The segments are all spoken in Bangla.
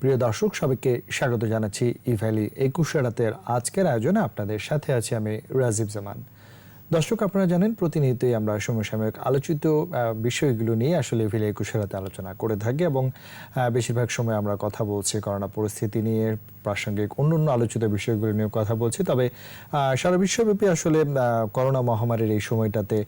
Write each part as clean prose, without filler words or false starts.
প্রিয় দর্শক, সবাইকে স্বাগত জানাচ্ছি ইভ্যালি ২১ রাতের আজকের আয়োজনে। আপনাদের সাথে আছি আমি রাজীব জামান। দর্শক, আপনারা জানেন প্রতিনিয়তই আমরা সমসাময়িক আলোচিত বিষয়গুলো নিয়ে আসলে ইভ্যালি ২১ রাতে আলোচনা করে থাকি এবং বেশিরভাগ সময় আমরা কথা বলছি করোনা পরিস্থিতি নিয়ে, প্রাসঙ্গিক অন্যান্য আলোচিত বিষয়গুলো নিয়ে কথা বলছি। তবে সারা বিশ্বব্যাপী আসলে করোনা মহামারীর এই সময়টাতে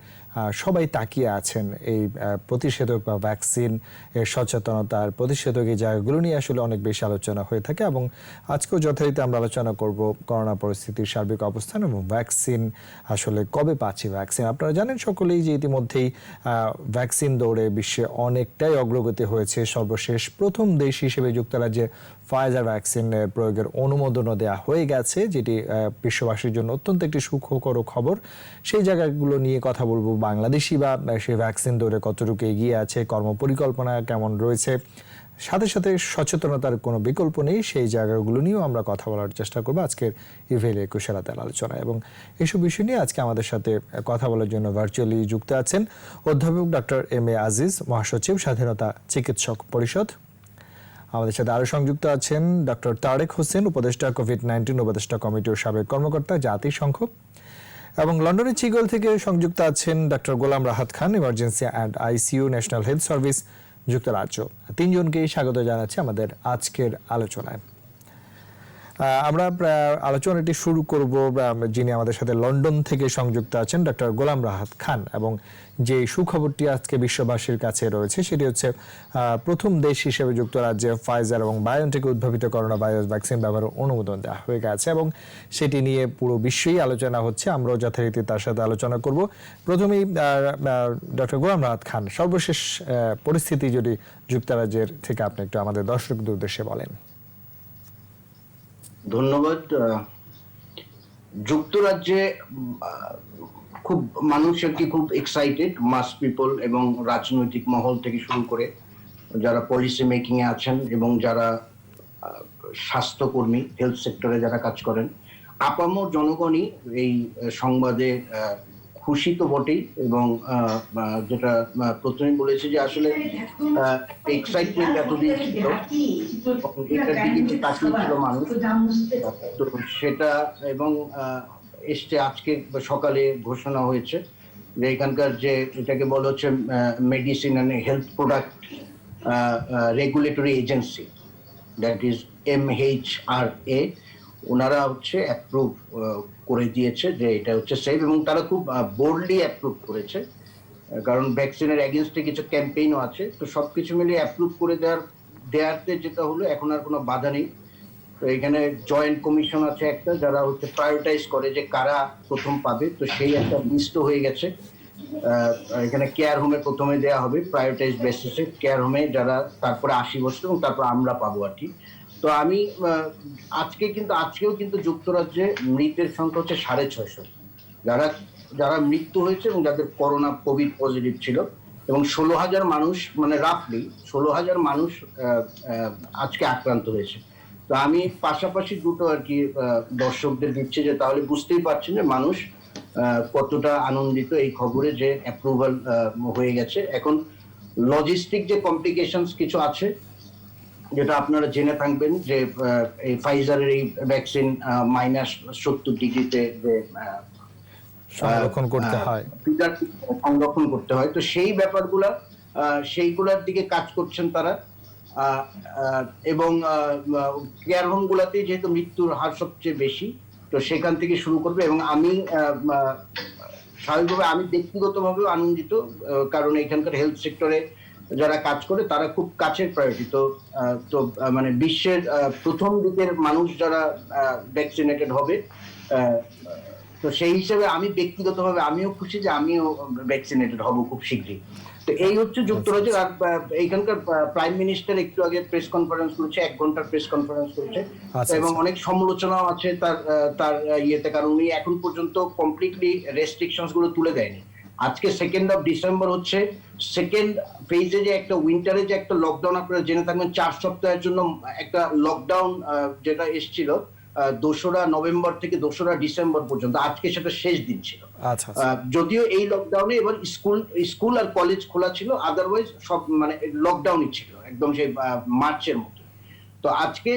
সবাই তাকিয়ে আছেন এই প্রতিষেধক বা ভ্যাকসিন এর সচেতনতার, প্রতিষেধক এই জায়গাগুলো নিয়ে আসলে অনেক বেশি আলোচনা হয়ে থাকে এবং আজকেও যথারীতি আমরা আলোচনা করব করোনা পরিস্থিতির সার্বিক অবস্থান এবং ভ্যাকসিন আসলে কবে পাচ্ছি ভ্যাকসিন। আপনারা জানেন সকলেই যে ইতিমধ্যেই ভ্যাকসিন দৌড়ে বিশ্বে অনেকটাই অগ্রগতি হয়েছে। সর্বশেষ প্রথম দেশ হিসেবে যুক্তরাজ্যে ফাইজার ভ্যাকসিনের প্রয়োগের অনুমোদনও দেওয়া হয়ে গেছে, যেটি বিশ্ববাসীর জন্য অত্যন্ত একটি সুখকর খবর। সেই জায়গাগুলো নিয়ে কথা বলবো। বাংলাদেশি বা সেই ভ্যাকসিন দৌড়ে কতটুকু এগিয়ে আছে, কর্মপরিকল্পনা কেমন রয়েছে, সাথে সাথে সচেতনতার কোনো বিকল্প নেই, সেই জায়গাগুলো নিয়েও আমরা কথা বলার চেষ্টা করবো আজকের ইভ্যালি ২১ রাতের আলোচনায়। এবং এইসব বিষয় নিয়ে আজকে আমাদের সাথে কথা বলার জন্য ভার্চুয়ালি যুক্ত আছেন অধ্যাপক ডক্টর এম এ আজিজ, মহাসচিব, স্বাধীনতা চিকিৎসক পরিষদ। আমাদের সাথে আরো সংযুক্ত আছেন ডক্টর তারেক হোসেন, উপদেষ্টা কোভিড-19 উপদেষ্টা কমিটির সাবেক কর্মকর্তা, জাতিসংঘ। এবং লন্ডনের চিগল থেকে সংযুক্ত আছেন doctor Golam Rahat Khan, emergency and ICU, National Health Service, যুক্তরাজ্য। তিনজনকেই স্বাগত জানাচ্ছি আমাদের আজকের আলোচনায়। আমরা আলোচনাটি শুরু করব যিনি আমাদের সাথে লন্ডন থেকে সংযুক্ত আছেন, ডক্টর গোলাম রাহাত খান। এবং যে সুখবরটি আজকে বিশ্ববাসীর কাছে রয়েছে সেটি হচ্ছে প্রথম দেশ হিসেবে যুক্তরাজ্যে ফাইজার এবং বায়োনটেক উদ্ভাবিত করোনা ভাইরাস ভ্যাকসিন ব্যবহারের অনুমোদন দেওয়া হয়ে গেছে এবং সেটি নিয়ে পুরো বিশ্বেই আলোচনা হচ্ছে। আমরাও যথারীতি তার সাথে আলোচনা করব। প্রথমেই ডক্টর গোলাম রাহাত খান, সর্বশেষ পরিস্থিতি যদি যুক্তরাজ্যের থেকে আপনি একটু আমাদের দর্শকদের উদ্দেশ্যে বলেন। ধন্যবাদ। যুক্তরাজ্যে খুব মানুষ আর কি খুব এক্সাইটেড, মাস পিপল এবং রাজনৈতিক মহল থেকে শুরু করে যারা পলিসি মেকিং এ আছেন এবং যারা স্বাস্থ্যকর্মী, হেলথ সেক্টরে যারা কাজ করেন, আপামর জনগণই এই সংবাদে খুশি তো বটেই। এবং যেটা প্রথমে বলেছে যে আসলে এক্সাইটমেন্ট এতদিন ছিল, এটার দিকে তাকিয়ে ছিল মানুষ, তো সেটা এবং এসছে আজকে সকালে ঘোষণা হয়েছে যে এখানকার যে এটাকে বলা হচ্ছে medicine and health product regulatory agency, that is MHRA, ওনারা হচ্ছে অ্যাপ্রুভ করে দিয়েছে যে এটা হচ্ছে সেফ, এবং তারা খুব বোল্ডলি অ্যাপ্রুভ করেছে, কারণ ভ্যাকসিনের এগেনস্টে কিছু ক্যাম্পেইনও আছে। তো সবকিছু মিলিয়ে অ্যাপ্রুভ করে দেওয়াতে যেটা হলো, এখন আর কোনো বাধা নেই। তো এখানে জয়েন্ট কমিশন আছে একটা, যারা হচ্ছে প্রায়োরিটাইজ করে যে কারা প্রথম পাবে। তো সেই একটা লিস্টও হয়ে গেছে। এখানে কেয়ার হোমে প্রথমে দেওয়া হবে, প্রায়োরিটাইজ বেসিসে কেয়ার হোমে যারা, তারপরে 80 বছর, এবং তারপর আমরা পাবো আর কি। তো আমি আজকেও কিন্তু যুক্তরাজ্যে মৃতের সংখ্যা হচ্ছে 650, যারা মৃত্যু হয়েছে এবং যাদের করোনা কোভিড পজিটিভ ছিল, এবং 16,000 মানুষ, মানে রাফলি 16,000 মানুষ আজকে আক্রান্ত হয়েছে। তো আমি পাশাপাশি দুটো আর কি দর্শকদের দিচ্ছি, যে তাহলে বুঝতেই পারছেন যে মানুষ কতটা আনন্দিত এই খবরে যে অ্যাপ্রুভাল হয়ে গেছে। এখন লজিস্টিক যে কমপ্লিকেশনস কিছু আছে, যেটা আপনারা জেনে থাকবেন, যে এই ফাইজারের এই ভ্যাকসিন -70 ডিগ্রিতে সংরক্ষণ করতে হয়। তো সেই সেইগুলার দিকে কাজ করছেন তারা। এবং কেয়ার হোম গুলাতে যেহেতু মৃত্যুর হার সবচেয়ে বেশি, তো সেখান থেকে শুরু করবে। এবং আমি স্বাভাবিকভাবে আমি ব্যক্তিগতভাবেও আনন্দিত, কারণ এখানকার হেলথ সেক্টরে যারা কাজ করে তারা খুব কাছের প্রায়োরিটি। তো মানে বিশ্বের প্রথম দিকের মানুষ যারা ভ্যাকসিনেটেড হবে, তো সেই হিসেবে আমি ব্যক্তিগতভাবে আমিও খুশি যে আমিও ভ্যাকসিনেটেড হব খুব শীঘ্রই। তো এই হচ্ছে যুক্তরাজ্যের। আর এইখানকার প্রাইম মিনিস্টার একটু আগে প্রেস কনফারেন্স করেছে, 1 ঘন্টার প্রেস কনফারেন্স করেছে, এবং অনেক সমালোচনাও আছে তার ইয়েতে, কারণ উনি এখন পর্যন্ত কমপ্লিটলি রেস্ট্রিকশনস গুলো তুলে দেয়নি। আজকে 2nd অফ ডিসেম্বর হচ্ছে সেকেন্ড ফেজে, যে একটা উইন্টারে যে একটা লকডাউন, আপনারা জেনে থাকবেন 4 সপ্তাহের জন্য একটা লকডাউন যেটা এসেছিল 2রা নভেম্বর থেকে 2রা ডিসেম্বর পর্যন্ত, আজকে সেটা শেষ দিন ছিল। যদিও এই লকডাউনে এবার স্কুল আর কলেজ খোলা ছিল, আদারওয়াইজ সব মানে লকডাউনই ছিল একদম সেই মার্চের মতো। তো আজকে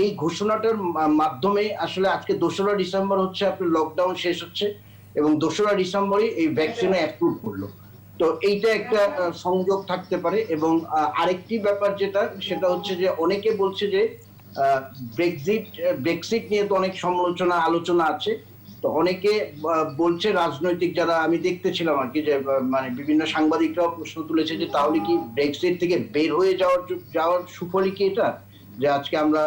এই ঘোষণাটার মাধ্যমে আসলে আজকে 2রা ডিসেম্বর হচ্ছে আপনার লকডাউন শেষ হচ্ছে এবং 2রা ডিসেম্বরই এই ভ্যাকসিনে অ্যাপ্রুভ করলো। তো এইটা একটা সংযোগ থাকতে পারে। এবং আরেকটি ব্যাপার যেটা সেটা হচ্ছে যে অনেকে বলছে যে ব্রেক্সিট নিয়ে তো অনেক সমালোচনা আলোচনা আছে। তো অনেকে বলছে, রাজনৈতিক যারা আমি দেখতেছিলাম আর কি, যে মানে বিভিন্ন সাংবাদিকরাও প্রশ্ন তুলেছে যে তাহলে কি ব্রেক্সিট থেকে বের হয়ে যাওয়ার সুফলই কি এটা, যে আজকে আমরা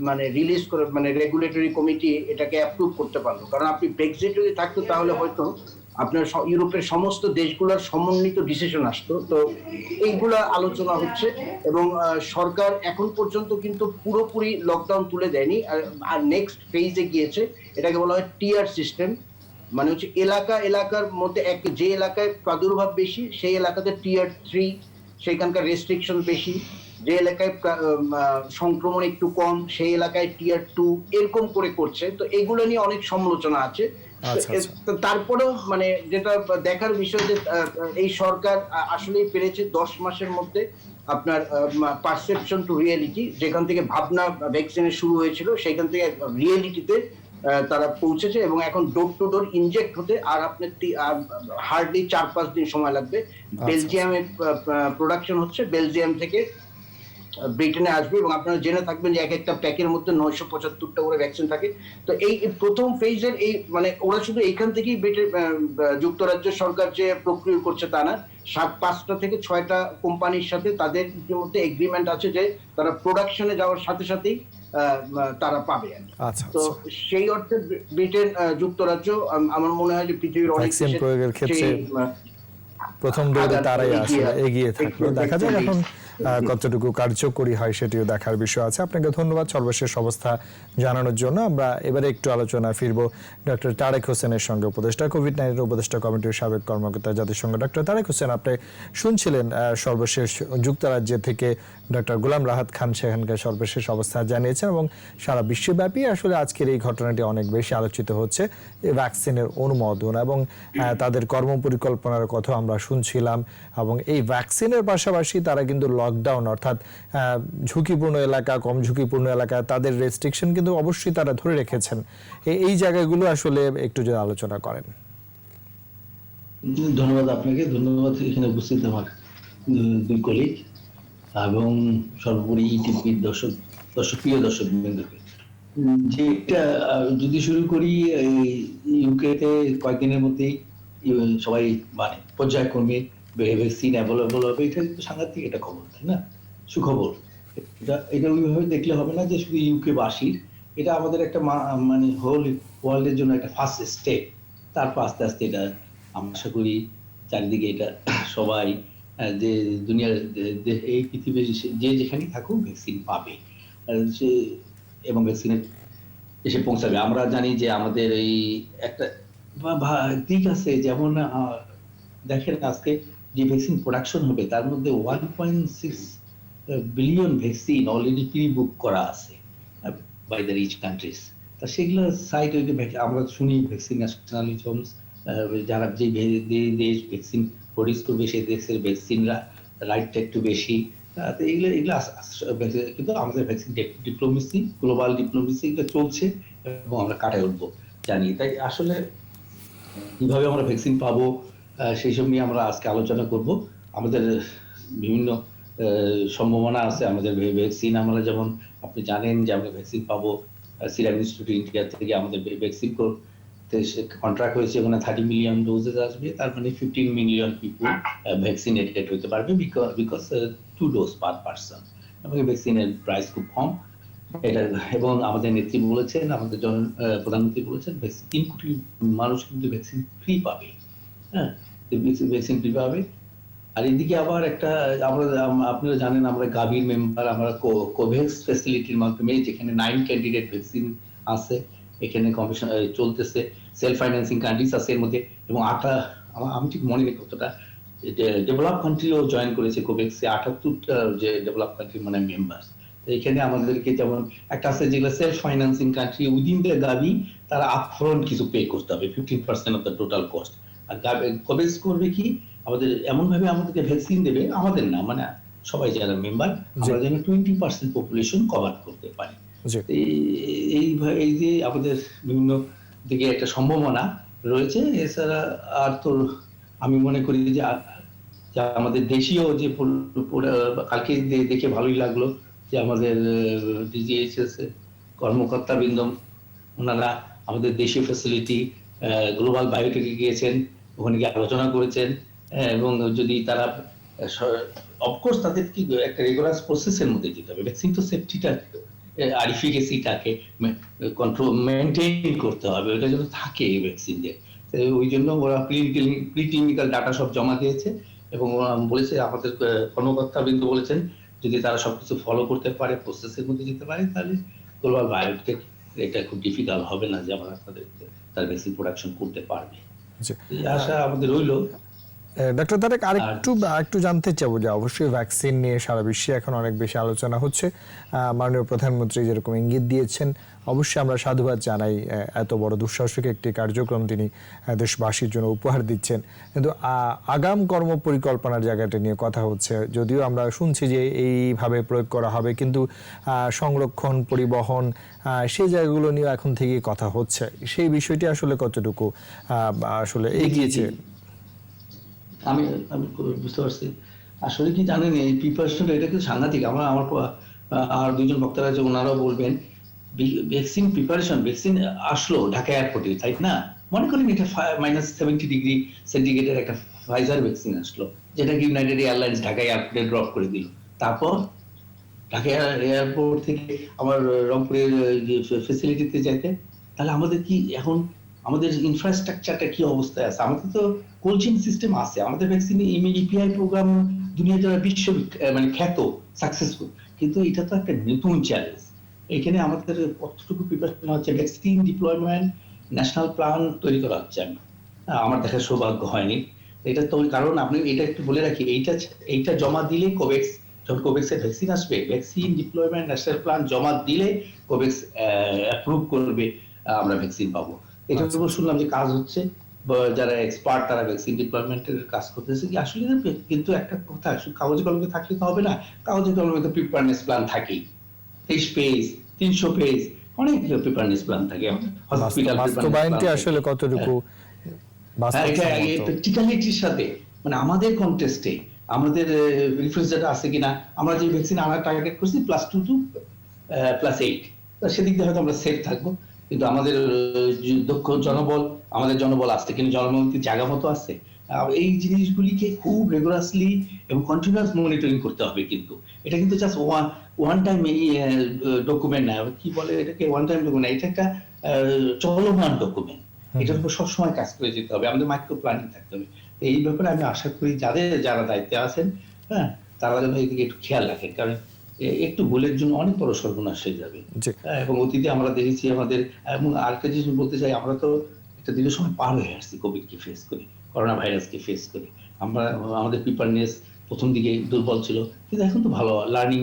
মানে রিলিজ করে মানে রেগুলেটরি কমিটি এটাকে অ্যাপ্রুভ করতে পারলো। কারণ আপনি ব্রেক্সিট যদি থাকতো তাহলে হয়তো আপনার ইউরোপের সমস্ত দেশগুলোর সমন্বিত ডিসিশন আসতো। তো এইগুলা আলোচনা হচ্ছে এবং সরকার এখন পর্যন্ত কিন্তু পুরোপুরি লকডাউন তুলে দেয়নি, আর নেক্সট ফেজে গিয়েছে। এটাকে বলা হয় টিয়ার সিস্টেম, মানে হচ্ছে এলাকার মধ্যে যে এলাকায় প্রাদুর্ভাব বেশি সেই এলাকাতে টিয়ার 3, সেখানকার রেস্ট্রিকশন বেশি। যে এলাকায় সংক্রমণ একটু কম সেই এলাকায় টিয়ার 2, এরকম করে করছে। তো এগুলো নিয়ে অনেক সমালোচনা আছে। তারপরেও মানে যেটা দেখার বিষয় যে এই সরকার আসলেই পেরেছে 10 মাসের মধ্যে আপনার পারসেপশন টু রিয়েলিটি, যেখান থেকে ভাবনা ভ্যাকসিনের শুরু হয়েছিল সেখান থেকে রিয়েলিটিতে তারা পৌঁছেছে। এবং এখন ডোর টু ডোর ইনজেক্ট হতে আর আপনার হার্ডলি 4-5 দিন সময় লাগবে। বেলজিয়ামে প্রোডাকশন হচ্ছে, বেলজিয়াম থেকে ব্রিটেনে আসবে। এবং আপনারা জেনে থাকবেন যে এক একটা প্যাকের মধ্যে 975টা করে ভ্যাকসিন থাকে। তো এই প্রথম ফেজের এই মানে ওরা শুধু এইখান থেকেই যুক্তরাজ্য সরকার যে প্রক্রিয়া করছে তা না, 5টা থেকে 6টা কোম্পানির সাথে তাদের ইতিমধ্যে এগ্রিমেন্ট আছে যে তারা প্রোডাকশনে যাওয়ার সাথে সাথেই তারা পাবে। তো সেই অর্থে ব্রিটেন, যুক্তরাজ্য আমার মনে হয় যে পৃথিবীর অনেক ভ্যাকসিন প্রয়োগের ক্ষেত্রে প্রথম দৌড়ে তারাই আসলে এগিয়ে থাকলো। দেখা যাক এখন কতটুকু কার্যকরী হয় সেটিও দেখার বিষয় আছে। আপনাকে ধন্যবাদ সর্বশেষ অবস্থা জানানোর জন্য। আমরা এবারে একটু আলোচনা ফিরবো ডক্টর তারেক হোসেনের সঙ্গে, উপদেষ্টা কোভিড-19 উপদেষ্টা কমিটির সাবেক কর্মকর্তা জাতিসংঘ। ডক্টর তারেক হোসেন, আপনি শুনছিলেন সর্বশেষ যুক্তরাজ্য থেকে ডক্টর গোলাম রাহাত খান সেখানকার সর্বশেষ অবস্থা জানিয়েছেন এবং সারা বিশ্বব্যাপী আসলে আজকের এই ঘটনাটি অনেক বেশি আলোচিত হচ্ছে। ভ্যাকসিনের অনুমোদন এবং তাদের কর্মপরিকল্পনার কথা আমরা শুনছিলাম এবং এই ভ্যাকসিনের পাশাপাশি তারা কিন্তু লকডাউন অর্থাৎ ঝুঁকিপূর্ণ এলাকা, কম ঝুঁকিপূর্ণ এলাকা তাদের রেস্ট্রিকশন কিন্তু অবশ্যই তারা ধরে রেখেছেন। এই জায়গাগুলো আসলে একটু যদি আলোচনা করেন। ধন্যবাদ আপনাকে, ধন্যবাদ এখানে উপস্থিত আমার দুই কলিগ এবং সর্বোপরি ইটিভির প্রিয় দর্শক বৃন্দকে। যেটা যদি শুরু করি, ইউকেতে কয়েকদিনের মধ্যেই সবাই মানে পর্যায়ক্রমে ভ্যাকসিন অ্যাভেলেবল হবে, এটা কিন্তু সাংঘাতিক একটা খবর, তাই না? সুখবর। এটা ওইভাবে দেখলে হবে না যে শুধু ইউকে বাসীর, এটা আমাদের একটা মানে হোল ওয়ার্ল্ডের জন্য একটা ফার্স্ট স্টেপ। তারপর আস্তে আস্তে এটা আমরা আশা করি চারিদিকে এটা সবাই যে দুনিয়ার এই পৃথিবীর যে যেখানেই থাকুক ভ্যাকসিন পাবে এবং ভ্যাকসিনের এসে পৌঁছাবে। আমরা জানি যে আমাদের এই একটা দিক আছে, যেমন দেখেন আজকে যে ভ্যাকসিন প্রোডাকশন হবে তার মধ্যে 1.6 billion vaccine already pre book করা আছে বাই দ্য রিচ কান্ট্রিজ। তা সেগুলো সাইট আমরা শুনি ভ্যাকসিন ন্যাশনালিজমস, যারা যে দেশ ভ্যাকসিন প্রডিউস করবে সেই দেশের ভ্যাকসিনরা রাইটটা একটু বেশি। এগুলো কিন্তু আমাদের ভ্যাকসিন ডিপ্লোমেসি, গ্লোবাল ডিপ্লোমেসি এটা চলছে এবং আমরা কাটায় উঠবো জানি। তাই আসলে কিভাবে আমরা ভ্যাকসিন পাবো সেই সব নিয়ে আমরা আজকে আলোচনা করব। আমাদের বিভিন্ন সম্ভাবনা আছে আমাদের ভ্যাকসিন। আমরা যেমন আপনি জানেন যে আমরা ভ্যাকসিন পাবো সিরাম ইনস্টিটিউট ইন্ডিয়া থেকে, আমাদের ভ্যাকসিন কন্ট্রাক্ট হয়েছে, ওখানে 30 মিলিয়ন ডোজেস আসবে, তার মানে 15 মিলিয়ন পিপল ভ্যাকসিনেটেড হতে পারবে বিকজ 2 ডোজ পার পারসন। এবং ভ্যাকসিনের প্রাইস খুব কম এটা। এবং আমাদের নেত্রী বলেছেন, আমাদের প্রধানমন্ত্রী বলেছেন 3 কোটি মানুষ কিন্তু ভ্যাকসিন ফ্রি পাবে। হ্যাঁ, ভ্যাকসিন ফ্রি পাবে। আর এদিকে আবার একটা আপনারা জানেন আমরা গাভির মেম্বার, আমরা কোভ্যাক্স ফ্যাসিলিটির মাধ্যমে যেখানে 9 ক্যান্ডিডেট ভ্যাকসিন আছে, এখানে কমিশন চলতেছে, সেলফ ফাইন্যান্সিং কান্ট্রিজ আছে এর মধ্যে, এবং আমি ঠিক মনে নেই কতটা ডেভেলপ কান্ট্রিও জয়েন করেছে কোভ্যাক্সে, 78টা যে ডেভেলপ কান্ট্রি মানে মেম্বার। এখানে আমাদেরকে যেমন একটা আছে যেগুলো self financing country, within the Gavi তারা আপফ্রন্ট কিছু পে করতে হবে 15% অফ দ্য টোটাল কস্ট। আর কোভ্যাক্স করবে কি, আমাদের এমন ভাবে আমাদেরকে ভ্যাকসিন দেবে, আমাদের না মানে সবাই যারা মেম্বার, আমরা যেন 20% পপুলেশন কভার করতে পারি। জি এই যে আমাদের বিভিন্ন দিকে একটা সম্ভাবনা রয়েছে। এছাড়া আর তো আমি মনে করি যে যা আমাদের দেশীয় যে কালকে দেখে ভালোই লাগলো যে আমাদের ডিজিএইচএস কর্মকর্তাবৃন্দ ওনারা আমাদের দেশীয় ফ্যাসিলিটি গ্লোবাল বায়োটেকে গিয়েছেন, ওখানে গিয়ে আলোচনা করেছেন, এবং যদি তারা অফকোর্স তাদের কি একটা রেগুলার প্রসেসের মধ্যে যেতে হবে। ভ্যাকসিন তো সেফটিটা আর এফিকেসিটাকে কন্ট্রোল মেনটেন করতে হবে, ওটা যেন থাকে এই ভ্যাকসিন দিয়ে। ওই জন্য ওরা প্রিক্লিনিক্যাল ডাটা সব জমা দিয়েছে এবং বলেছে আমাদের কর্মকর্তাবৃন্দ বলেছেন যদি তারা সবকিছু ফলো করতে পারে, প্রসেসের মধ্যে যেতে পারে, তাহলে গ্লোবাল বায়োটেক এটা খুব ডিফিকাল্ট হবে না যে আমরা তার ভ্যাকসিন প্রোডাকশন করতে পারবে। এই আশা আমাদের রইল। ডক্টর তারেক, আরেকটু জানতে চাবো যে অবশ্যই ভ্যাকসিন নিয়ে সারা বিশ্বে এখন অনেক বেশি আলোচনা হচ্ছে। মাননীয় প্রধানমন্ত্রী যেরকম ইঙ্গিত দিয়েছেন, অবশ্যই আমরা সাধুবাদ জানাই, এত বড় দুঃসাহসিক একটি কার্যক্রম তিনি দেশবাসীর জন্য উপহার দিচ্ছেন। কিন্তু আগাম কর্ম পরিকল্পনার জায়গাটা নিয়ে কথা হচ্ছে, যদিও আমরা শুনছি যে এইভাবে প্রয়োগ করা হবে, কিন্তু সংরক্ষণ, পরিবহন, সেই জায়গাগুলো নিয়ে এখন থেকেই কথা হচ্ছে। সেই বিষয়টি আসলে কতটুকু আসলে এগিয়েছে? আমি বুঝতে পারছি। আসলে কি জানেন, এই প্রিপারেশন এটা কিন্তু সাংঘাতিক। আমার আর দুইজন বক্তারা আছে, ওনারাও বলবেন ভ্যাকসিন প্রিপারেশন। ভ্যাকসিন আসলো ঢাকা এয়ারপোর্টে, তাই না? মনে করেন এটা -70°C একটা ফাইজার ভ্যাকসিন আসলো, যেটা কি ইউনাইটেড এয়ারলাইন্স ঢাকা এয়ারপোর্টে ড্রপ করে দিল। তারপর ঢাকা এয়ারপোর্ট থেকে আমার রংপুরের ফেসিলিটিতে যাইতে, তাহলে আমাদের কি এখন আমাদের ইনফ্রাস্ট্রাকচারটা কি অবস্থায় আছে? আমাদের তো কোল্ড চেইন সিস্টেম আছে, আমাদের ভ্যাকসিন ইপিআই প্রোগ্রাম দুনিয়া যারা বিশ্ব মানে খ্যাত, সাকসেসফুল, কিন্তু এটা তো একটা নতুন চ্যালেঞ্জ। এখানে আমাদের কতটুকু প্রিপারেশন হচ্ছে, ভ্যাকসিন ডিপ্লয়মেন্ট ন্যাশনাল প্ল্যান তৈরি করা হচ্ছে। আমার দেখার সৌভাগ্য হয়নি এটা তো, কারণ আপনি এটা একটু বলে রাখি, এইটা জমা দিলে কোভ্যাক্স, যখন কোভ্যাক্সের ভ্যাকসিন আসবে, ভ্যাকসিন ডিপ্লয়মেন্ট ন্যাশনাল প্ল্যান জমা দিলে কোভ্যাক্স অ্যাপ্রুভ করবে, আমরা ভ্যাকসিন পাবো। এটা তো শুনলাম যে কাজ হচ্ছে, যারা এক্সপার্ট তারা ভ্যাকসিন ডিপ্লয়মেন্টের কাজ করতেছে। কি আসলে কিন্তু একটা কথা, কাগজে কলমে থাকলে তো হবে না। কাগজে কলমে তো প্রিপারেনেস প্ল্যান থাকেই, 23 পেজ, 300 পেজ, অনেক প্রিপারেনেস প্ল্যান থাকে। হসপিটাল বাস্তবায়নটি আসলে কতটুকু প্র্যাকটিক্যালিটির সাথে, মানে আমাদের কনটেস্টে আমাদের রিফারেন্স ডাটা আছে কিনা, আমরা যে ভ্যাকসিন আনার টার্গেট করছি +2 to +8, সেদিক দিয়ে হয়তো আমরা সেফ থাকবো। কিন্তু আমাদের দক্ষ জনবল, আমাদের জনবল আসছে, কিন্তু জনবল কি জায়গা মতো আছে? এই জিনিসগুলিকে খুব রেগুলারলি এবং কন্টিনিউয়াস মনিটরিং করতে হবে। কিন্তু এটা কিন্তু জাস্ট ওয়ান টাইম ডকুমেন্ট না, কি বলে এটাকে, ওয়ান টাইম ডকুমেন্ট, এটা একটা চলমান ডকুমেন্ট। এটার উপর সবসময় কাজ করে যেতে হবে, আমাদের মাইক্রো প্ল্যানিং থাকতে হবে। এই ব্যাপারে আমি আশা করি যারা দায়িত্বে আছেন, হ্যাঁ, তারা যেন এদিকে একটু খেয়াল রাখেন, কারণ একটু ভুলের জন্য অনেক বড় সর্বনাশ হয়ে যাবে। এবং অতীতে আমরা দেখেছি আমাদের, এবং আরেকটা জিনিস বলতে চাই, আমরা তো একটা দীর্ঘ সময় পার হয়ে আসছি কোভিডকে ফেস করে, করোনা ভাইরাসকে ফেস করে। আমাদের প্রিপারেনেস প্রথম দিকে দুর্বল ছিল, কিন্তু এখন তো ভালো লার্নিং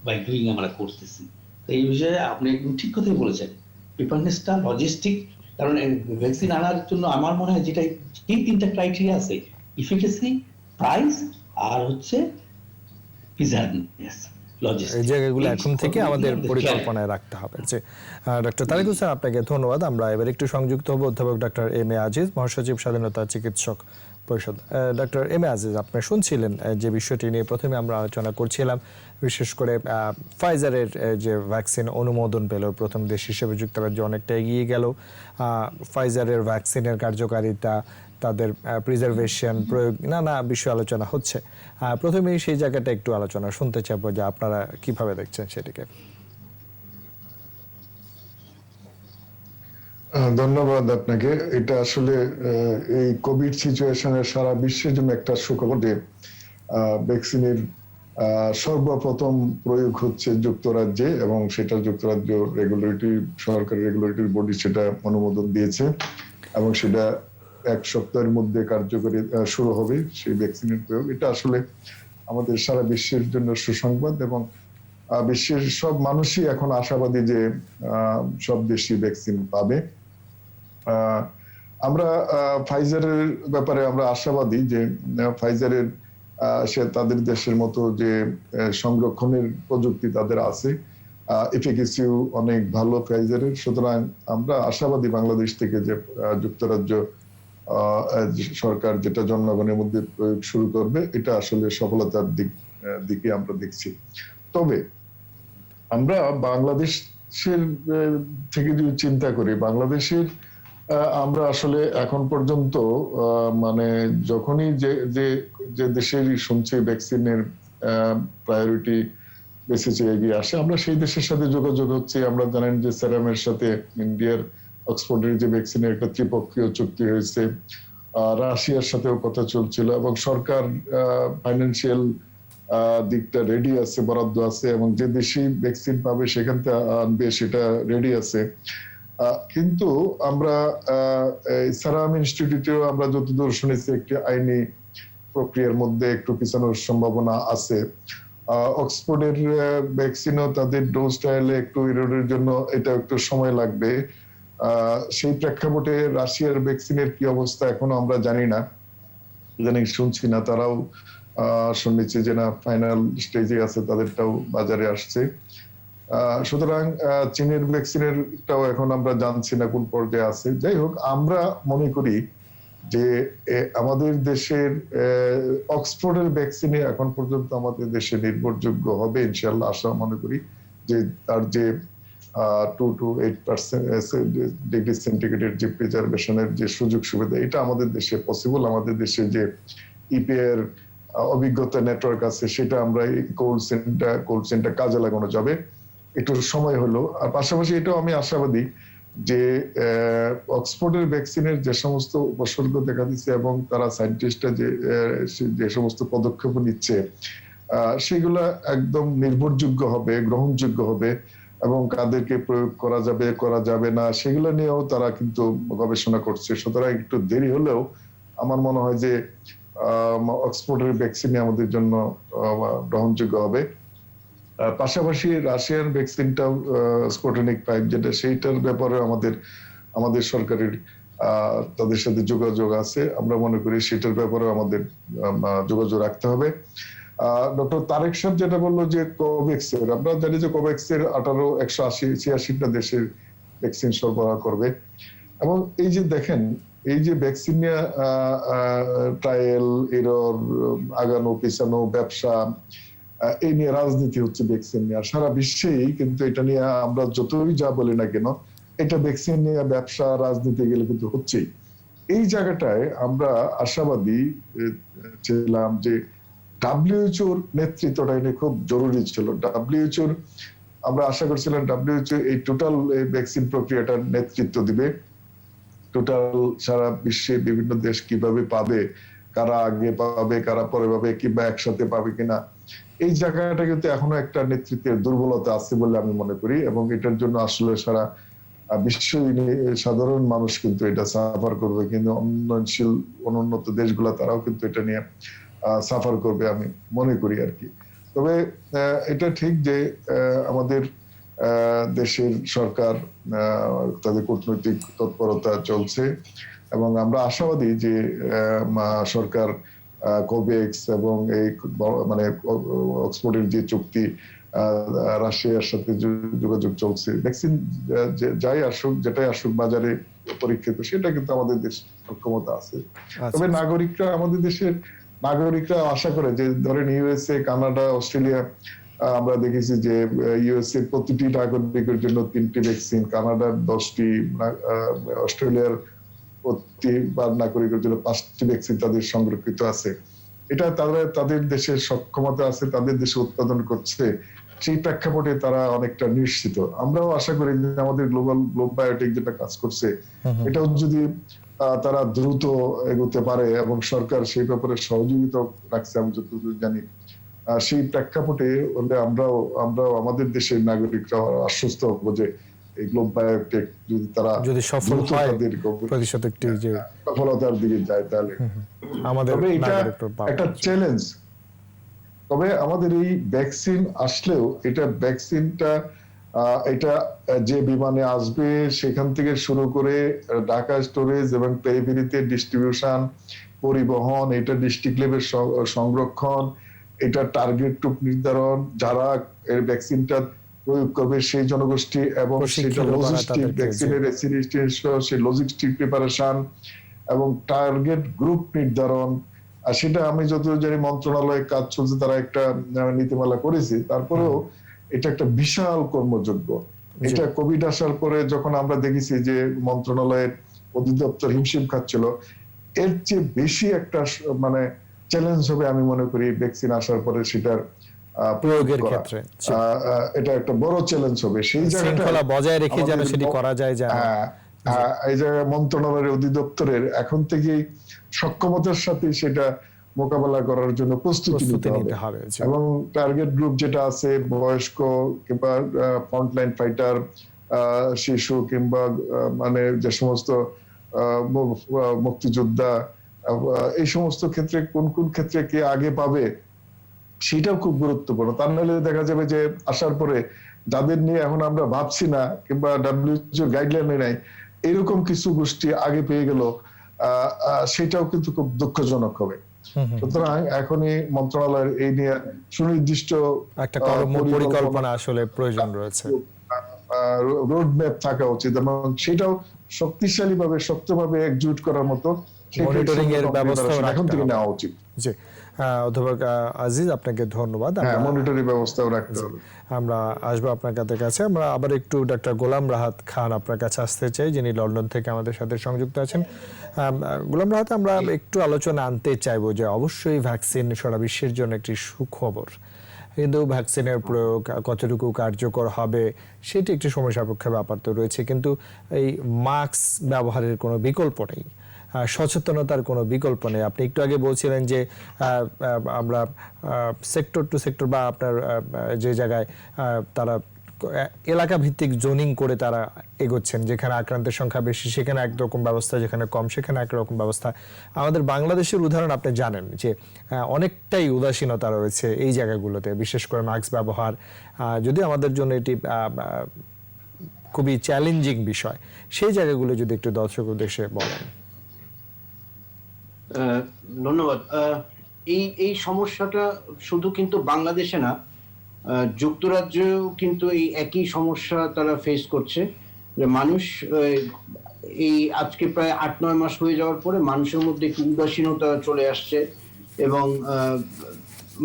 বাই ডুইং আমরা করতেছি। তো এই বিষয়ে আপনি একদম ঠিক কথাই বলেছেন, প্রিপারেনেসটা লজিস্টিক। কারণ ভ্যাকসিন আনার জন্য আমার মনে হয় যেই 3টা ক্রাইটেরিয়া আছে, এফিকেসি, প্রাইস, আর হচ্ছে প্রিজার্ভনেস, এই জায়গাগুলো এখন থেকে আমাদের পরিকল্পনায় রাখতে হবে। যে ডক্টর তারেক হোসেন, আপনাকে ধন্যবাদ। আমরা এবার একটু সংযুক্ত হব অধ্যাপক ডক্টর এম এ আজিজ, মহাসচিব স্বাধীনতা চিকিৎসক পরিষদ। ডক্টর এম এ আজিজ, আপনি শুনছিলেন যে বিষয়টি নিয়ে প্রথমে আমরা আলোচনা করছিলাম, বিশেষ করে ফাইজারের যে ভ্যাকসিন অনুমোদন পেল, প্রথম দেশ হিসেবে যুক্তরাজ্য অনেকটা এগিয়ে গেল। ফাইজারের ভ্যাকসিনের কার্যকারিতা, তাদের প্রিজারভেশন, প্রয়োগ, নানা বিষয় আলোচনা হচ্ছে। প্রথমেই সেই জায়গাটা একটু আলোচনা শুনতে চাইবো যে আপনারা কিভাবে দেখছেন সেটিকে। ধন্যবাদ আপনাকে। এটা আসলে এই কোভিড সিচুয়েশনের সারা বিশ্বের জন্য একটা সুখবর যে ভ্যাকসিনের সর্বপ্রথম প্রয়োগ হচ্ছে যুক্তরাজ্যে, এবং সেটা যুক্তরাজ্য সরকারি রেগুলেটরি বডি সেটা অনুমোদন দিয়েছে, এবং সেটা 1 সপ্তাহের মধ্যে কার্যকরী শুরু হবে সেই ভ্যাকসিনের প্রয়োগ। এটা আসলে আমাদের সারা বিশ্বের জন্য সুসংবাদ, এবং বিশ্বের সব মানুষই এখন আশাবাদী যে সব দেশই ভ্যাকসিন পাবে। আমরা ফাইজারের ব্যাপারে আমরা আশাবাদী যে ফাইজারের সে তাদের দেশের মতো যে সংরক্ষণের প্রযুক্তি তাদের আছে, এফিকেসিও অনেক ভালো ফাইজারের। সুতরাং আমরা আশাবাদী বাংলাদেশ থেকে যে যুক্তরাজ্য সরকার যেটা জনগণের মধ্যে প্রয়োগ শুরু করবে, এটা আসলে সফলতার দিকে আমরা দেখছি। তবে আমরা বাংলাদেশের থেকে যদি চিন্তা করি, বাংলাদেশের আমরা আসলে এখন পর্যন্ত মানে যখনই যে দেশেরই শুনছি ভ্যাকসিনের প্রায়োরিটি বেসিসে এগিয়ে আসে, আমরা সেই দেশের সাথে যোগাযোগ হচ্ছে। আমরা জানেন যে সেরামের সাথে ইন্ডিয়ার অক্সফোর্ডের যে ভ্যাকসিনের একটা ত্রিপক্ষীয় চুক্তি হয়েছে, রাশিয়ার সাথেও কথা চলছিল, এবং সরকার ফাইন্যান্সিয়াল দিকটা রেডি আছে, বরাদ্দ আছে, এবং যে দেশি ভ্যাকসিন পাবে সেখান থেকে আনবে সেটা রেডি আছে। কিন্তু আমরা সেরাম ইনস্টিটিউটেও আমরা যতদূর শুনেছি একটি আইনি প্রক্রিয়ার মধ্যে একটু পিছানোর সম্ভাবনা আছে। অক্সফোর্ডের ভ্যাকসিনও তাদের ডোজ ট্রায়ালে একটু এররের জন্য এটা একটু সময় লাগবে। সেই প্রেক্ষাপটে রাশিয়ার ভ্যাকসিনের কি অবস্থা এখনো আমরা জানি না, ইদানিং শুনছি না, তারাও শুনেছি যে না ফাইনাল স্টেজে আছে, তাদেরটাও বাজারে আসছে। সুতরাং চীনের ভ্যাকসিনেরটাও এখন আমরা জানছি না কোন পর্যায়ে আছে। যাই হোক, আমরা মনে করি যে আমাদের দেশের অক্সফোর্ডের ভ্যাকসিনে এখন পর্যন্ত আমাদের দেশে নির্ভরযোগ্য হবে ইনশাআল্লাহ, আশা মনে করি। যে তার যে 2 to 8% ডিগ্রি সেন্টিগ্রেডের যে প্রিজারভেশনের যে সুযোগ সুবিধা, এটা আমাদের দেশে পসিবল। আমাদের দেশে যে ইপিআর অভিজ্ঞতা নেটওয়ার্ক আছে, সেটা আমরা কোল্ড সেন্টার কাজে লাগানো যাবে। একটু সময় হলো। আর পাশাপাশি এটাও আমি আশাবাদী যে অক্সফোর্ডের ভ্যাকসিনের যে সমস্ত উপসর্গ দেখা দিচ্ছে এবং তারা সায়েন্টিস্টরা যে সমস্ত পদক্ষেপ নিচ্ছে, সেগুলো একদম নির্ভরযোগ্য হবে, গ্রহণযোগ্য হবে, এবং কাদেরকে প্রয়োগ করা যাবে না সেগুলো নিয়েও তারা কিন্তু গবেষণা করছে। সুতরাং একটু দেরি হলেও আমার মনে হয় যে অক্সফোর্ডের ভ্যাকসিনই আমাদের জন্য গ্রহণযোগ্য হবে। পাশাপাশি রাশিয়ান ভ্যাকসিনটাও স্পুটনিক 5 যেটা, সেইটার ব্যাপারে আমাদের সরকারের তাদের সাথে যোগাযোগ আছে। আমরা মনে করি সেটার ব্যাপারে আমাদের যোগাযোগ রাখতে হবে। ডক্টর তারেক সাহেব যেটা বললো যে কোভ্যাক্সের, আমরা জানি যে কোভ্যাক্সের 186টা দেশের ভ্যাকসিন সরবরাহ করবে। এবং এই যে দেখেন, এই যে ভ্যাকসিন নিয়ে ট্রায়াল এরর, আগানো পিছানো, ব্যবসা, এই নিয়ে রাজনীতি হচ্ছে ভ্যাকসিন নিয়ে। সারা বিশ্বেই কিন্তু এটা নিয়ে আমরা যতই যা বলি না কেন, এটা ভ্যাকসিন নিয়ে ব্যবসা রাজনীতি গেলে কিন্তু হচ্ছেই। এই জায়গাটায় আমরা আশাবাদী ছিলাম যে ডাব্লিউএইচওর নেতৃত্বটা এনে খুব জরুরি ছিল। ডাব্লিউএইচওর আমরা আশা করছিলাম ডাব্লিউএইচও এই টোটাল ভ্যাকসিন প্রক্রিয়াটার নেতৃত্ব দিবে। টোটাল সারা বিশ্বে বিভিন্ন দেশ কিভাবে পাবে, কারা আগে পাবে, কারা পরে পাবে, কিংবা একসাথে পাবে কিনা, এই জায়গাটা কিন্তু এখনো একটা নেতৃত্বের দুর্বলতা আছে বলে আমি মনে করি। এবং এটার জন্য আসলে সারা বিশ্ব সাধারণ মানুষ কিন্তু এটা সাফার করবে, কিন্তু অনুন্নত দেশগুলো তারাও কিন্তু এটা নিয়ে সাফার করবে আমি মনে করি আর কি। তবে এটা ঠিক যে আমাদের দেশের সরকার তাদের কূটনৈতিক তৎপরতা চলছে, এবং আমরা আশাবাদী যে সরকার কোভ্যাক্স এবং এই মানে অক্সফোর্ডের যে চুক্তি, রাশিয়ার সাথে যোগাযোগ চলছে, ভ্যাকসিন যাই আসুক, যেটাই আসুক বাজারে পরীক্ষিত, সেটা কিন্তু আমাদের দেশ সক্ষমতা আছে। তবে নাগরিকরা, আমাদের দেশের নাগরিকরা আশা করে যে ধরেন ইউএসএ, কানাডা, অস্ট্রেলিয়া, আমরা দেখেছি যে ইউএসএ প্রতিটি নাগরিকের জন্য 3টি ভ্যাকসিন, কানাডার 10টি, অস্ট্রেলিয়ার প্রতিবার নাগরিকের জন্য 5টি ভ্যাকসিন তাদের সংরক্ষিত আছে। এটা তাদের দেশের সক্ষমতা আছে, তাদের দেশে উৎপাদন করছে, সেই প্রেক্ষাপটে তারা অনেকটা নিশ্চিত। আমরাও আশা করি যে আমাদের গ্লোব বায়োটেক যেটা কাজ করছে, এটাও যদি তারা দ্রুত এগোতে পারে এবং সরকার সেই ব্যাপারে সহযোগিতা রাখছে আমি যতদূর জানি, সেই প্রেক্ষাপটে হলে আমরাও আমাদের দেশের নাগরিকরা আশ্বস্ত হবো যে এই গ্লোব বায়োটেক যদি সফল হয়, প্রতিশতটি যে সফলতার দিকে যায়, তাহলে আমাদের এটা একটা চ্যালেঞ্জ। তবে আমাদের এই ভ্যাকসিন আসলেও এটা ভ্যাকসিনটা এটা যে বিমানে আসবে সেখান থেকে শুরু করে ঢাকা স্টোরেজ এবং পেরিফেরিতে ডিস্ট্রিবিউশন, পরিবহন, এটা ডিস্ট্রিক্ট লেভেল সংরক্ষণ, এটা টার্গেট গ্রুপ নির্ধারণ, যারা এর ভ্যাকসিনটা প্রয়োগ করবে সেই জনগোষ্ঠী, এবং সেটা প্রশিক্ষিত করা লজিস্টিক তাদেরকে, জি। ভ্যাকসিনের সেই লজিস্টিক প্রিপারেশন এবং টার্গেট গ্রুপ নির্ধারণ। আর সেটা আমি যতদূর জানি মন্ত্রণালয়ে কাজ চলছে, তারা একটা নীতিমালা করেছে। তারপরেও এটা একটা বিশাল কর্মযজ্ঞ। এটা কোভিড আসার পরে যখন আমরা দেখেছি যে মন্ত্রণালয়ের অধিদপ্তর হিমশিম খাচ্ছিল, এর চেয়ে বেশি একটা মানে চ্যালেঞ্জ হবে আমি মনে করি ভ্যাকসিন আসার পরে সেটার প্রয়োগের ক্ষেত্রে এটা একটা বড় চ্যালেঞ্জ হবে। সেই শৃঙ্খলা বজায় রেখে যেন সেটি করা যায়। এই জায়গায় মন্ত্রণালয়ের অধিদপ্তরের এখন থেকেই সক্ষমতার সাথে সেটা মোকাবেলা করার জন্য প্রস্তুতি নিতে হবে। এবং টার্গেট গ্রুপ যেটা আছে, বয়স্ক কিংবা ফ্রন্টলাইন ফাইটার, শিশু কিংবা মানে যে সমস্ত মুক্তিযোদ্ধা, এই সমস্ত ক্ষেত্রে কোন কোন ক্ষেত্রে কে আগে পাবে সেটাও খুব গুরুত্বপূর্ণ। তার নাহলে দেখা যাবে যে আসার পরে যাদের নিয়ে এখন আমরা ভাবছি না কিংবা WHO গাইডলাইনে নাই, এরকম কিছু গোষ্ঠী আগে পেয়ে গেল, সেটাও কিন্তু খুব দুঃখজনক হবে। সুতরাং এখনই মন্ত্রণালয়ের এই নিয়ে সুনির্দিষ্ট একটা পরিকল্পনা আসলে প্রয়োজন রয়েছে, রোড ম্যাপ থাকা উচিত, এবং সেটাও শক্তিশালী ভাবে শক্তভাবে একজুট করার মতো মনিটরিং এর ব্যবস্থা এখন থেকে নেওয়া উচিত। জি, অধ্যাপক আজিজ, আপনাকে ধন্যবাদ। মনিটরিং ব্যবস্থাও রাখতে হবে। আমরা আসবো আপনার কাছে। আমরা আবার একটু ডক্টর গোলাম রাহাত খান আপনার কাছে আসতে চাই, যিনি লন্ডন থেকে আমাদের সাথে সংযুক্ত আছেন। গোলাম রাহাত, আমরা একটু আলোচনা আনতে চাইবো যে অবশ্যই ভ্যাকসিন সারা বিশ্বের জন্য একটি সুখবর, কিন্তু ভ্যাকসিনের প্রয়োগ কতটুকু কার্যকর হবে সেটি একটি সময় সাপেক্ষ ব্যাপার তো রয়েছে, কিন্তু এই মাস্ক ব্যবহারের কোনো বিকল্প নেই, সচেতনতার কোনো বিকল্প নেই। আপনি একটু আগে বলছিলেন যে আমরা সেক্টর টু সেক্টর বা আপনার যে জায়গায় তারা এলাকা ভিত্তিক জোনিং করে তারা এগোচ্ছেন, যেখানে আক্রান্তের সংখ্যা বেশি সেখানে একরকম ব্যবস্থা, যেখানে কম সেখানে একরকম ব্যবস্থা। আমাদের বাংলাদেশের উদাহরণ আপনি জানেন যে অনেকটাই উদাসীনতা রয়েছে এই জায়গাগুলোতে, বিশেষ করে মাস্ক ব্যবহার, যদি আমাদের জন্য এটি খুবই চ্যালেঞ্জিং বিষয়, সেই জায়গাগুলো যদি একটু দর্শক উদ্দেশ্যে বলেন। ধন্যবাদ। এই সমস্যাটা শুধু কিন্তু বাংলাদেশে না, যুক্তরাজ্যেও কিন্তু এই একই সমস্যা তারা ফেস করছে, যে মানুষ এই আজকে প্রায় 8-9 মাস হয়ে যাওয়ার পরে মানুষের মধ্যে একটু উদাসীনতা চলে আসছে এবং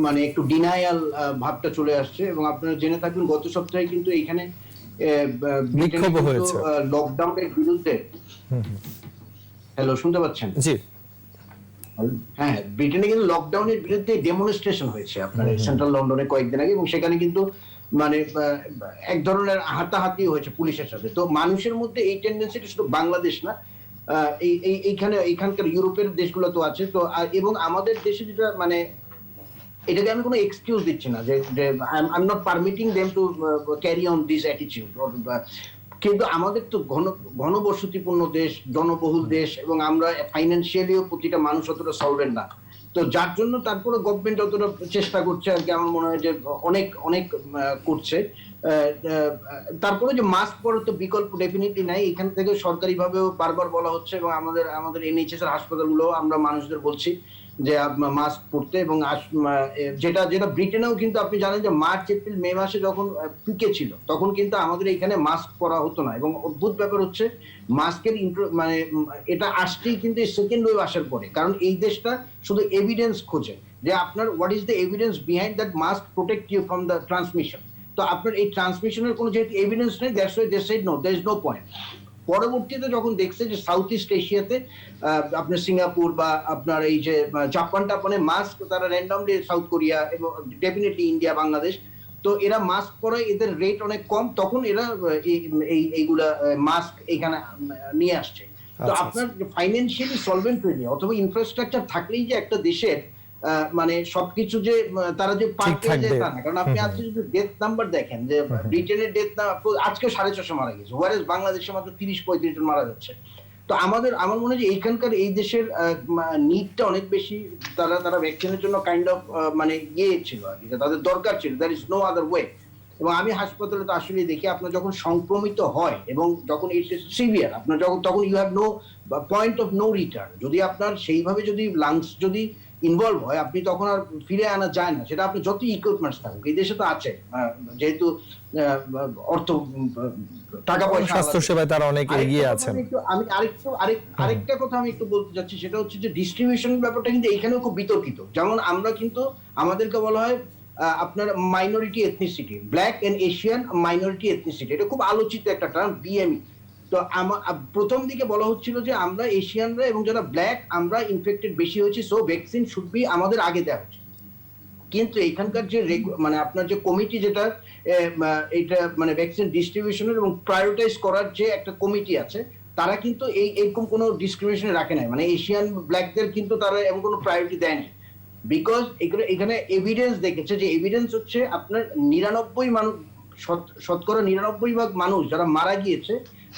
মানে একটু ডিনায়াল ভাবটা চলে আসছে। এবং আপনারা জেনে থাকবেন গত সপ্তাহে কিন্তু এইখানে লকডাউনের বিরুদ্ধে, হ্যালো শুনতে পাচ্ছেন? জি, হ্যাঁ, ব্রিটেনে কিন্তু লকডাউনের বিরুদ্ধে ডেমনস্ট্রেশন হয়েছে আপনার সেন্ট্রাল লন্ডনে কয়েকদিন আগে, এবং সেখানে কিন্তু মানে এক ধরনের হাতাহাতি হয়েছে পুলিশের সাথে। তো মানুষের মধ্যে এই টেন্ডেন্সিটা শুধু বাংলাদেশ না, এইখানকার ইউরোপের দেশগুলো তো আছে। তো এবং আমাদের দেশে যেটা মানে এটাকে আমি কোনো এক্সকিউজ দিচ্ছি না যে I am not permitting them to carry on this attitude, কিন্তু আমাদের তো ঘনবসতিপূর্ণ দেশ, জনবহুল দেশ, এবং আমরা ফাইন্যান্সিয়ালিও প্রতিটা মানুষ অতটা সলভেন্ট না। তো যার জন্য তারপরে গভর্নমেন্ট যতটা চেষ্টা করছে আর কি, আমার মনে হয় যে অনেক করছে। তারপরে যে মাস্ক পরার তো বিকল্প ডেফিনেটলি নাই, এখান থেকে সরকারিভাবেও বারবার বলা হচ্ছে, এবং আমাদের NHS এর হাসপাতালগুলো আমরা মানুষদের বলছি যে মাস্ক পরতে। এবং যেটা ব্রিটেনেও কিন্তু আপনি জানেন যে মার্চ এপ্রিল মে মাসে যখন পিকে ছিল তখন কিন্তু আমাদের এখানে মাস্ক পরা হতো না। এবং অদ্ভুত ব্যাপার হচ্ছে মাস্কের মানে এটা আসছেই কিন্তু সেকেন্ড ওয়েভ আসার পরে, কারণ এই দেশটা শুধু এভিডেন্স খোঁজে যে আপনার what is the evidence behind that mask protect you from the transmission. তো আপনার এই ট্রান্সমিশনের কোনো যেহেতু এভিডেন্স নেই, that's why they said no, there is no point. পরবর্তীতে যখন দেখছে যে সাউথ ইস্ট এশিয়াতে আপনার সিঙ্গাপুর বা আপনার এই যে জাপান টাপানে মাস্ক তারা র্যান্ডমলি, সাউথ কোরিয়া এবং ডেফিনেটলি ইন্ডিয়া, বাংলাদেশ, তো এরা মাস্ক পরায় এদের রেট অনেক কম, তখন এরা এইগুলা মাস্ক এখানে নিয়ে আসছে। তো আপনার ফাইন্যান্সিয়ালি সলভেন্ট হয়ে যায় অথবা ইনফ্রাস্ট্রাকচার থাকলেই যে একটা দেশের মানে সবকিছু যে তারা যে পারবে তা না। কারণ আপনি আজকে যদি ডেথ নাম্বার দেখেন যে ব্রিটেনের ডেথ আজকে 650 মারা গেছে, ওয়ারেস বাংলাদেশে মাত্র 30-35 জন মারা যাচ্ছে। তো আমার মনে হয় যে এইখানকার এই দেশের নিডটা অনেক বেশি, তারা ভ্যাকসিনের জন্য কাইন্ড অফ মানে ছিল আর কি, তাদের দরকার ছিল, there is no other way. এবং আমি হাসপাতালে তো আসলে দেখি আপনার যখন সংক্রমিত হয় এবং যখন ইটস সিভিয়ার, আপনার যখন তখন you have no point of no return. যদি আপনার সেইভাবে যদি লাংস যদি ইনভলভ হয়, আপনি তখন আর ফিরে আনা যায় না, সেটা আপনি যত ইকুইপমেন্টস থাকুক। এই দেশে তো আছে, যেহেতু অর্থ টাকা পয়সা, স্বাস্থ্য সেবায় তারা অনেক এগিয়ে আছেন। আমি আরেকটা কথা আমি একটু বলতে চাচ্ছি, সেটা হচ্ছে যে ডিস্ট্রিবিউশন ব্যাপারটা কিন্তু এখানেও খুব বিতর্কিত। যেমন আমরা কিন্তু আমাদেরকে বলা হয় আপনার minority ethnicity, black and Asian minority ethnicity, এটা খুব আলোচিত একটা টার্ম, বিএমই। তো প্রথম দিকে বলা হচ্ছিল যে আমরা এশিয়ানরা এবং যারা ব্ল্যাক আমরা ইনফেক্টেড বেশি হয়েছি, সো ভ্যাকসিন শুড বি আমাদের আগে দেওয়া হচ্ছে। কিন্তু এখানকার যে মানে আপনার যে কমিটি, যেটা এটা মানে ভ্যাকসিন ডিস্ট্রিবিউশনের এবং প্রায়োরিটাইজ করার যে একটা কমিটি আছে, তারা কিন্তু এরকম কোনো ডিসক্রিমিনেশন রাখে নাই, মানে এশিয়ান ব্ল্যাকদের কিন্তু তারা এমন কোনো প্রায়োরিটি দেয়নি। বিকজ এখানে এভিডেন্স দেখেছে, যে এভিডেন্স হচ্ছে আপনার 99 মানুষ, শতকরা 99% মানুষ যারা মারা গিয়েছে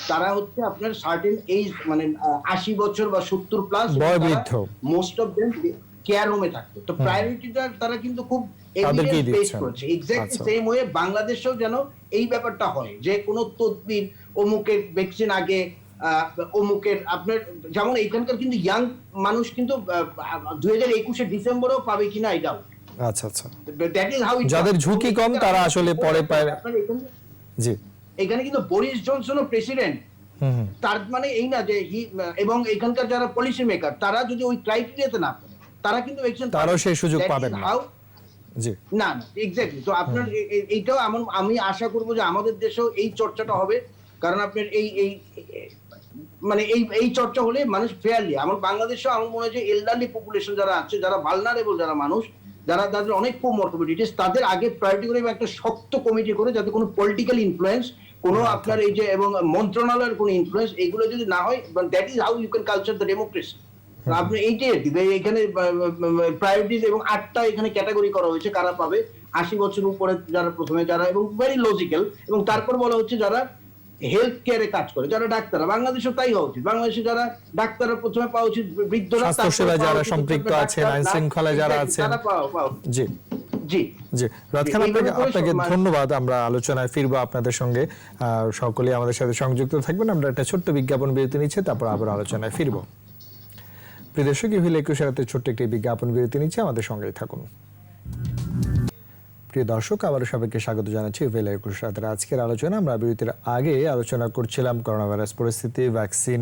তারা হচ্ছে আপনার সার্টেন এইজ, মানে 80 বছর বা 70 plus, most of them care হোমে থাকতো। তো প্রায়োরিটিটা তারা কিন্তু খুব এভিডেন্স বেস করেছে। এক্স্যাক্টলি সেম ওয়ে বাংলাদেশেও যেন এই ব্যাপারটা হয়, যে কোনো তদবির অমুকের ভ্যাকসিন আগে, অমুকের আপনার, যেমন এখানকার কিন্তু ইয়াং মানুষ কিন্তু 2021 ডিসেম্বরেও পাবে কিনা এই ডাউট। আচ্ছা আচ্ছা, দ্যাট ইজ হাউ যাদের ঝুঁকি কম তারা আসলে পরে পায়। জি, এখানে কিন্তু বরিস জনসনও প্রেসিডেন্ট, তার মানে এই না যে এবং এখানকার যারা পলিসি মেকার তারা যদি ওই ক্রাইটেরিয়াতে না পড়ে, তারা কিন্তু ভ্যাকসিন তারাও সেই সুযোগ পাবেন না। জি না, এক্স্যাক্টলি। তো আপনার এইটাও আমি আশা করব যে আমাদের দেশেও এই চর্চাটা হবে, কারণ আপনার এই মানে এই চর্চা হলে মানুষ ফেয়ারলি, আমার বাংলাদেশেও আমার মনে হয় যে এলডারলি পপুলেশন যারা আছে, যারা ভালনারেবল যারা মানুষ, যারা তাদের অনেক কোমরবিডিটিস, তাদের আগে প্রায়োরিটি করে একটা শক্ত কমিটি করে, যাতে কোনো পলিটিক্যাল ইনফ্লুয়েন্স, কোনো আপনার এই যে এবং মন্ত্রণালয়ের কোনো ইনফ্লুয়েন্স, এগুলো যদি না হয়, that is how you can culture the democracy. আপনি এইটাই এখানে প্রায়োরিটিজ এবং 8টা এখানে ক্যাটাগরি করা হয়েছে, কারা পাবে 80 বছর উপরে যারা প্রথমে, যারা এবং ভেরি লজিক্যাল, এবং তারপর বলা হচ্ছে যারা হেলথ কেয়ারে কাজ করে, যারা ডাক্তার, বাংলাদেশে তাই হওয়া উচিত। বাংলাদেশে যারা ডাক্তাররা প্রথমে পাওয়া উচিত, বৃদ্ধরা, স্বাস্থ্য সেবায় যারা সম্পৃক্ত আছেন, আইন শৃঙ্খলায় যারা আছেন। জি জি জি, রাত খান, আপনাকে ধন্যবাদ। আমরা আলোচনায় ফিরবো আপনাদের সঙ্গে, সকলেই আমাদের সাথে সংযুক্ত থাকবেন। আমরা একটা ছোট্ট বিজ্ঞাপন বিরতি নিচ্ছি, তারপর আবার আলোচনায় ফিরবো। প্রিয় দর্শক, ইভিল 21 রাতে ছোট্ট একটি বিজ্ঞাপন বিরতি নিচ্ছে, আমাদের সঙ্গেই থাকুন। প্রিয় দর্শক, আবারও সবাইকে স্বাগত জানাচ্ছি ইভিল 21 রাতের আজকের আলোচনা। আমরা বিরতির আগে আলোচনা করছিলাম করোনা ভাইরাস পরিস্থিতি, ভ্যাকসিন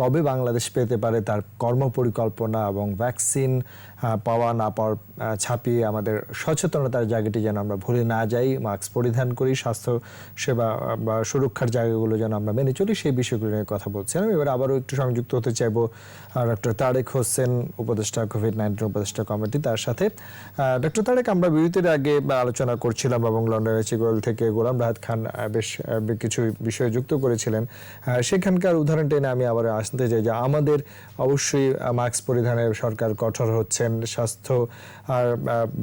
কবে বাংলাদেশ পেতে পারে তার কর্মপরিকল্পনা, এবং ভ্যাকসিন পাওয়া না পাওয়ার ছাপিয়ে আমাদের সচেতনতার জায়গাটি যেন আমরা ভুলে না যাই, মাস্ক পরিধান করি, স্বাস্থ্য সেবা বা সুরক্ষার জায়গাগুলো যেন আমরা মেনে চলি, সেই বিষয়গুলো নিয়ে কথা বলছিলাম। এবার আবারও একটু সংযুক্ত হতে চাইবো ডক্টর তারেক হোসেন, উপদেষ্টা কোভিড-19 উপদেষ্টা কমিটি, তার সাথে। ডক্টর তারেক, আমরা বিরতির আগে আলোচনা করছিলাম এবং লন্ডনের চিগল থেকে গোলাম রাহাত খান বেশ কিছু বিষয় যুক্ত করেছিলেন। সেখানকার উদাহরণ টেনে আমি আবার আসতে চাই যে আমাদের অবশ্যই মাস্ক পরিধানের সরকার কঠোর হচ্ছেন, স্বাস্থ্য আর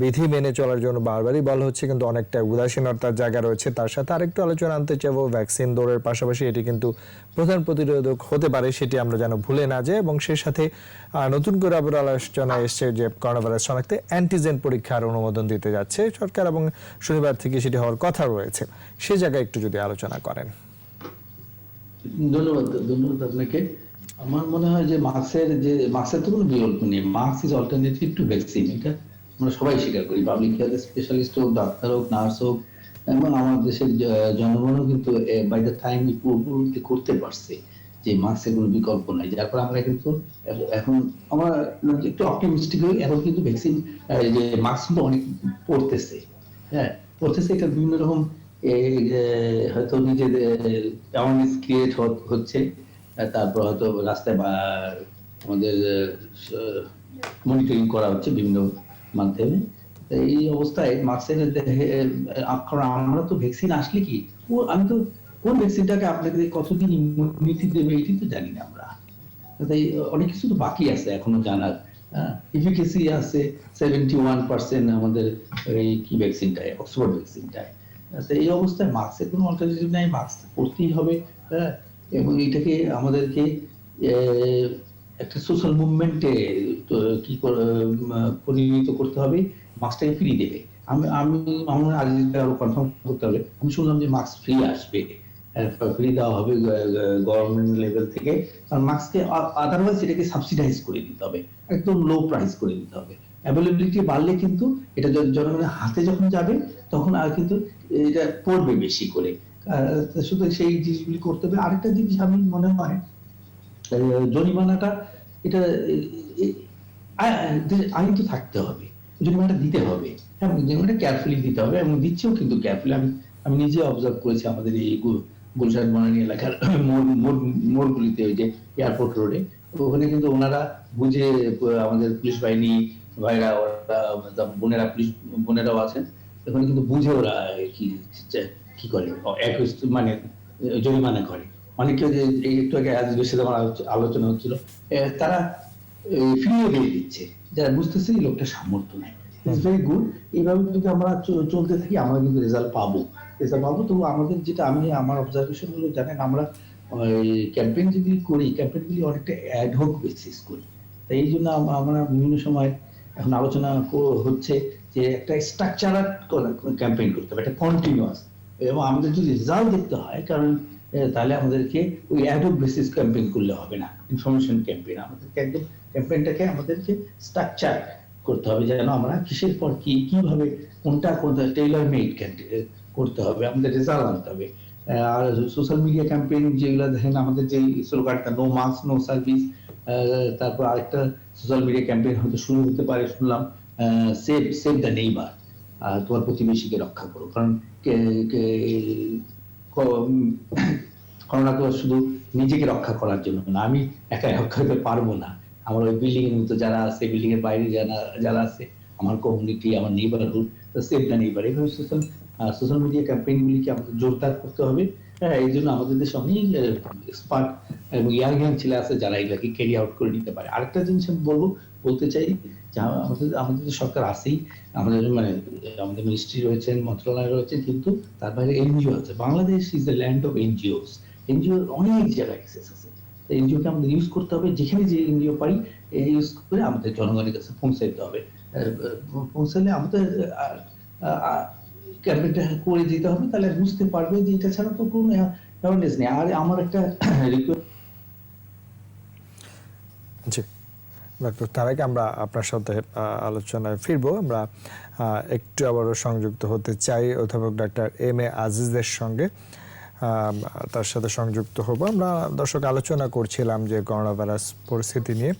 বিধি মেনে চলার জন্য বারবারই বলা হচ্ছে, কিন্তু অনেকটা উদাসীনতার জায়গা রয়েছে। তার সাথে আরেকটু আলোচনা আনতে চাইবো, ভ্যাকসিন দৌড়ের পাশাপাশি এটি কিন্তু প্রধান প্রতিরোধক হতে পারে, সেটি আমরা যেন ভুলে না যাই। এবং সেই সাথে নতুন করে আবার আলোচনা এসছে যে করোনা ভাইরাস শনাক্তে অ্যান্টিজেন পরীক্ষার অনুমোদন দিতে যাচ্ছে সরকার, এবং শনিবার থেকে সেটি হওয়ার কথা রয়েছে। সে জায়গায় একটু যদি আলোচনা করেন। ধন্যবাদ আপনাকে। আমার মনে হয় যে মাস্কের তো কোনো বিকল্প নেই। Mask is alternative to vaccine, এটা আমরা সবাই স্বীকার করি। পাবলিক হেলথ স্পেশালিস্ট হোক, ডাক্তার হোক, নার্স হোক, এবং আমার দেশের জনগণও কিন্তু বাই দ্য টাইম উপলব্ধি করতে পারছে যে মাস্কের কোনো বিকল্প নাই। যার পর আমরা কিন্তু এখন আমরা একটু অপটিমিস্টিক হই, এখন কিন্তু ভ্যাকসিন যে মাস্ক কিন্তু অনেক পড়তেছে, পড়তেছে। এটা বিভিন্ন রকম হয়তো নিজেদের অ্যাওয়ারনেস ক্রিয়েট হচ্ছে, তারপর হয়তো রাস্তায় বা আমাদের মনিটরিং করা হচ্ছে বিভিন্ন মাধ্যমে। এই অবস্থায় মাস্কের আমরা তো ভ্যাকসিন আসলে কি, আমি তো কোন ভ্যাকসিনটাকে আপনাকে কতদিন ইমিউনিটি দেবে এটি তো জানি না আমরা। তাই অনেক কিছু তো বাকি আছে এখনো জানার। এফিকেসি আছে 71% আমাদের এই কি ভ্যাকসিনটায়, অক্সফোর্ড ভ্যাকসিনটায়। এই অবস্থায় মাস্কের কোনো অল্টারনেটিভ নাই, মাস্ক পরতেই হবে। এবং এটাকে আমাদেরকে একটা সোশ্যাল মুভমেন্টে কি পরিণত করতে হবে, মাস্কটাকে ফ্রি দেবে। আমি আমি আমার আগে আরো কনফার্ম করতে হবে। আমি শুনলাম যে মাস্ক ফ্রি আসবে, ফ্রি দেওয়া হবে গভর্নমেন্ট লেভেল থেকে। আর মাস্ককে আদারওয়াইজ এটাকে সাবসিডাইজ করে দিতে হবে, একদম লো প্রাইস করে দিতে হবে। অ্যাভেলেবিলিটি বাড়লে কিন্তু এটা জনগণের হাতে যখন যাবে তখন আর কিন্তু এটা পড়বে বেশি করে। শুধু সেই জিনিসগুলি করতে হবে। আরেকটা জিনিস আমি মনে হয় জরিমানাটা, এটা আইন তো থাকতে হবে, জরিমানাটা দিতে হবে। হ্যাঁ, জরিমানাটা কেয়ারফুলি দিতে হবে এবং দিচ্ছেও কিন্তু কেয়ারফুলি। আমি নিজে অবজার্ভ করেছি আমাদের এই গুলশান বনানী এলাকার মোড়গুলিতে, ওই যে এয়ারপোর্ট রোডে, ওখানে কিন্তু ওনারা বুঝে, আমাদের পুলিশ বাহিনী ভাইরা, ওরা বোনেরা, পুলিশ বোনেরাও আছেন, ওখানে কিন্তু বুঝে ওরা কি করে, মানে জরিমানা করে। অনেকে যে একটু আগে বেশি আমার আলোচনা হচ্ছিল, তারা ফিরিয়ে দিয়ে দিচ্ছে, যারা বুঝতেছে এই লোকটা সামর্থ্য নাই। It's very good. এইভাবে যদি আমরা চলতে থাকি আমরা কিন্তু রেজাল্ট পাবো। তবু আমাদের যেটা, আমি আমার অবজারভেশন হলো, জানেন আমরা ক্যাম্পেইন যদি করি, ক্যাম্পেইনগুলি অনেকটা অ্যাডহক বেসিস করি। তাই এই জন্য আমরা বিভিন্ন সময় এখন আলোচনা হচ্ছে যে একটা স্ট্রাকচারাল ক্যাম্পেইন করতে হবে, একটা কন্টিনিউয়াস, এবং আমাদের যদি রেজাল্ট দেখতে হয়, কারণ তাহলে আমাদেরকে ওই অ্যাডহক বেসিস ক্যাম্পেইন করলে হবে না, ইনফরমেশন ক্যাম্পেইন। আমাদেরকে একদম ক্যাম্পেইনটাকে আমাদেরকে স্ট্রাকচার করতে হবে, যেন আমরা কিসের পর কি, কিভাবে কোনটা টেইলর মেড করতে হবে, আমাদের রেজাল্ট আনতে হবে। আর সোশ্যাল মিডিয়া ক্যাম্পেইন যেগুলো দেখেন, আমাদের যে স্লোগানটা নো মাস্ক নো সার্ভিস, তারপর আরেকটা সোশ্যাল মিডিয়া ক্যাম্পেইন হয়তো শুরু হতে পারে, শুনলাম, সেভ দ্য নেইবার, তোমার প্রতিবেশীকে রক্ষা করো। কারণ করোনা তো শুধু নিজেকে রক্ষা করার জন্য না, আমি একাই রক্ষা করতে পারবো না। আমার ওই বিল্ডিং এর মতো যারা আছে, বিল্ডিং এর বাইরে যারা আছে, আমার কমিউনিটি, আমার নেইবারহুড, সেভ দ্য নেইবার, এইভাবে সোশ্যাল মিডিয়া ক্যাম্পেইন গুলিকে আমাদের জোরদার করতে হবে। হ্যাঁ, এই জন্য আমাদের দেশে অনেক এক্সপার্ট এবং ইয়াং ছেলে আছে যারা এগুলাকে ক্যারি আউট করে নিতে পারে। আরেকটা জিনিস আমি বলতে চাই, যে আমাদের যে সরকার আছেই, আমাদের মানে আমাদের মিনিস্ট্রি রয়েছেন, মন্ত্রণালয় রয়েছে, কিন্তু তার বাইরে এনজিও আছে। Bangladesh is the land of NGOs. NGO অনেক জায়গায় অ্যাক্সেস আছে। এনজিওকে আমাদের ইউজ করতে হবে, যেখানে যে এনজিও পাই ইউজ করে আমাদের জনগণের কাছে পৌঁছাইতে হবে। পৌঁছালে আমাদের ক্যাম্পেইনটা করে দিতে হবে, তাহলে বুঝতে পারবে যে এটা ছাড়া তো কোনো অ্যাওয়ারনেস নেই। আর আমার একটা রিকোয়েস্ট, জি ডক্টর, তার আগে আমরা আপনার সাথে আলোচনায় ফিরবো। আমরা একটু আবারও সংযুক্ত হতে চাই অধ্যাপক ডাক্তার এম এ আজিজের সঙ্গে, তার সাথে সংযুক্ত হব। আমরা দর্শক আলোচনা করছিলাম যে করোনা ভাইরাস পরিস্থিতি নিয়ে।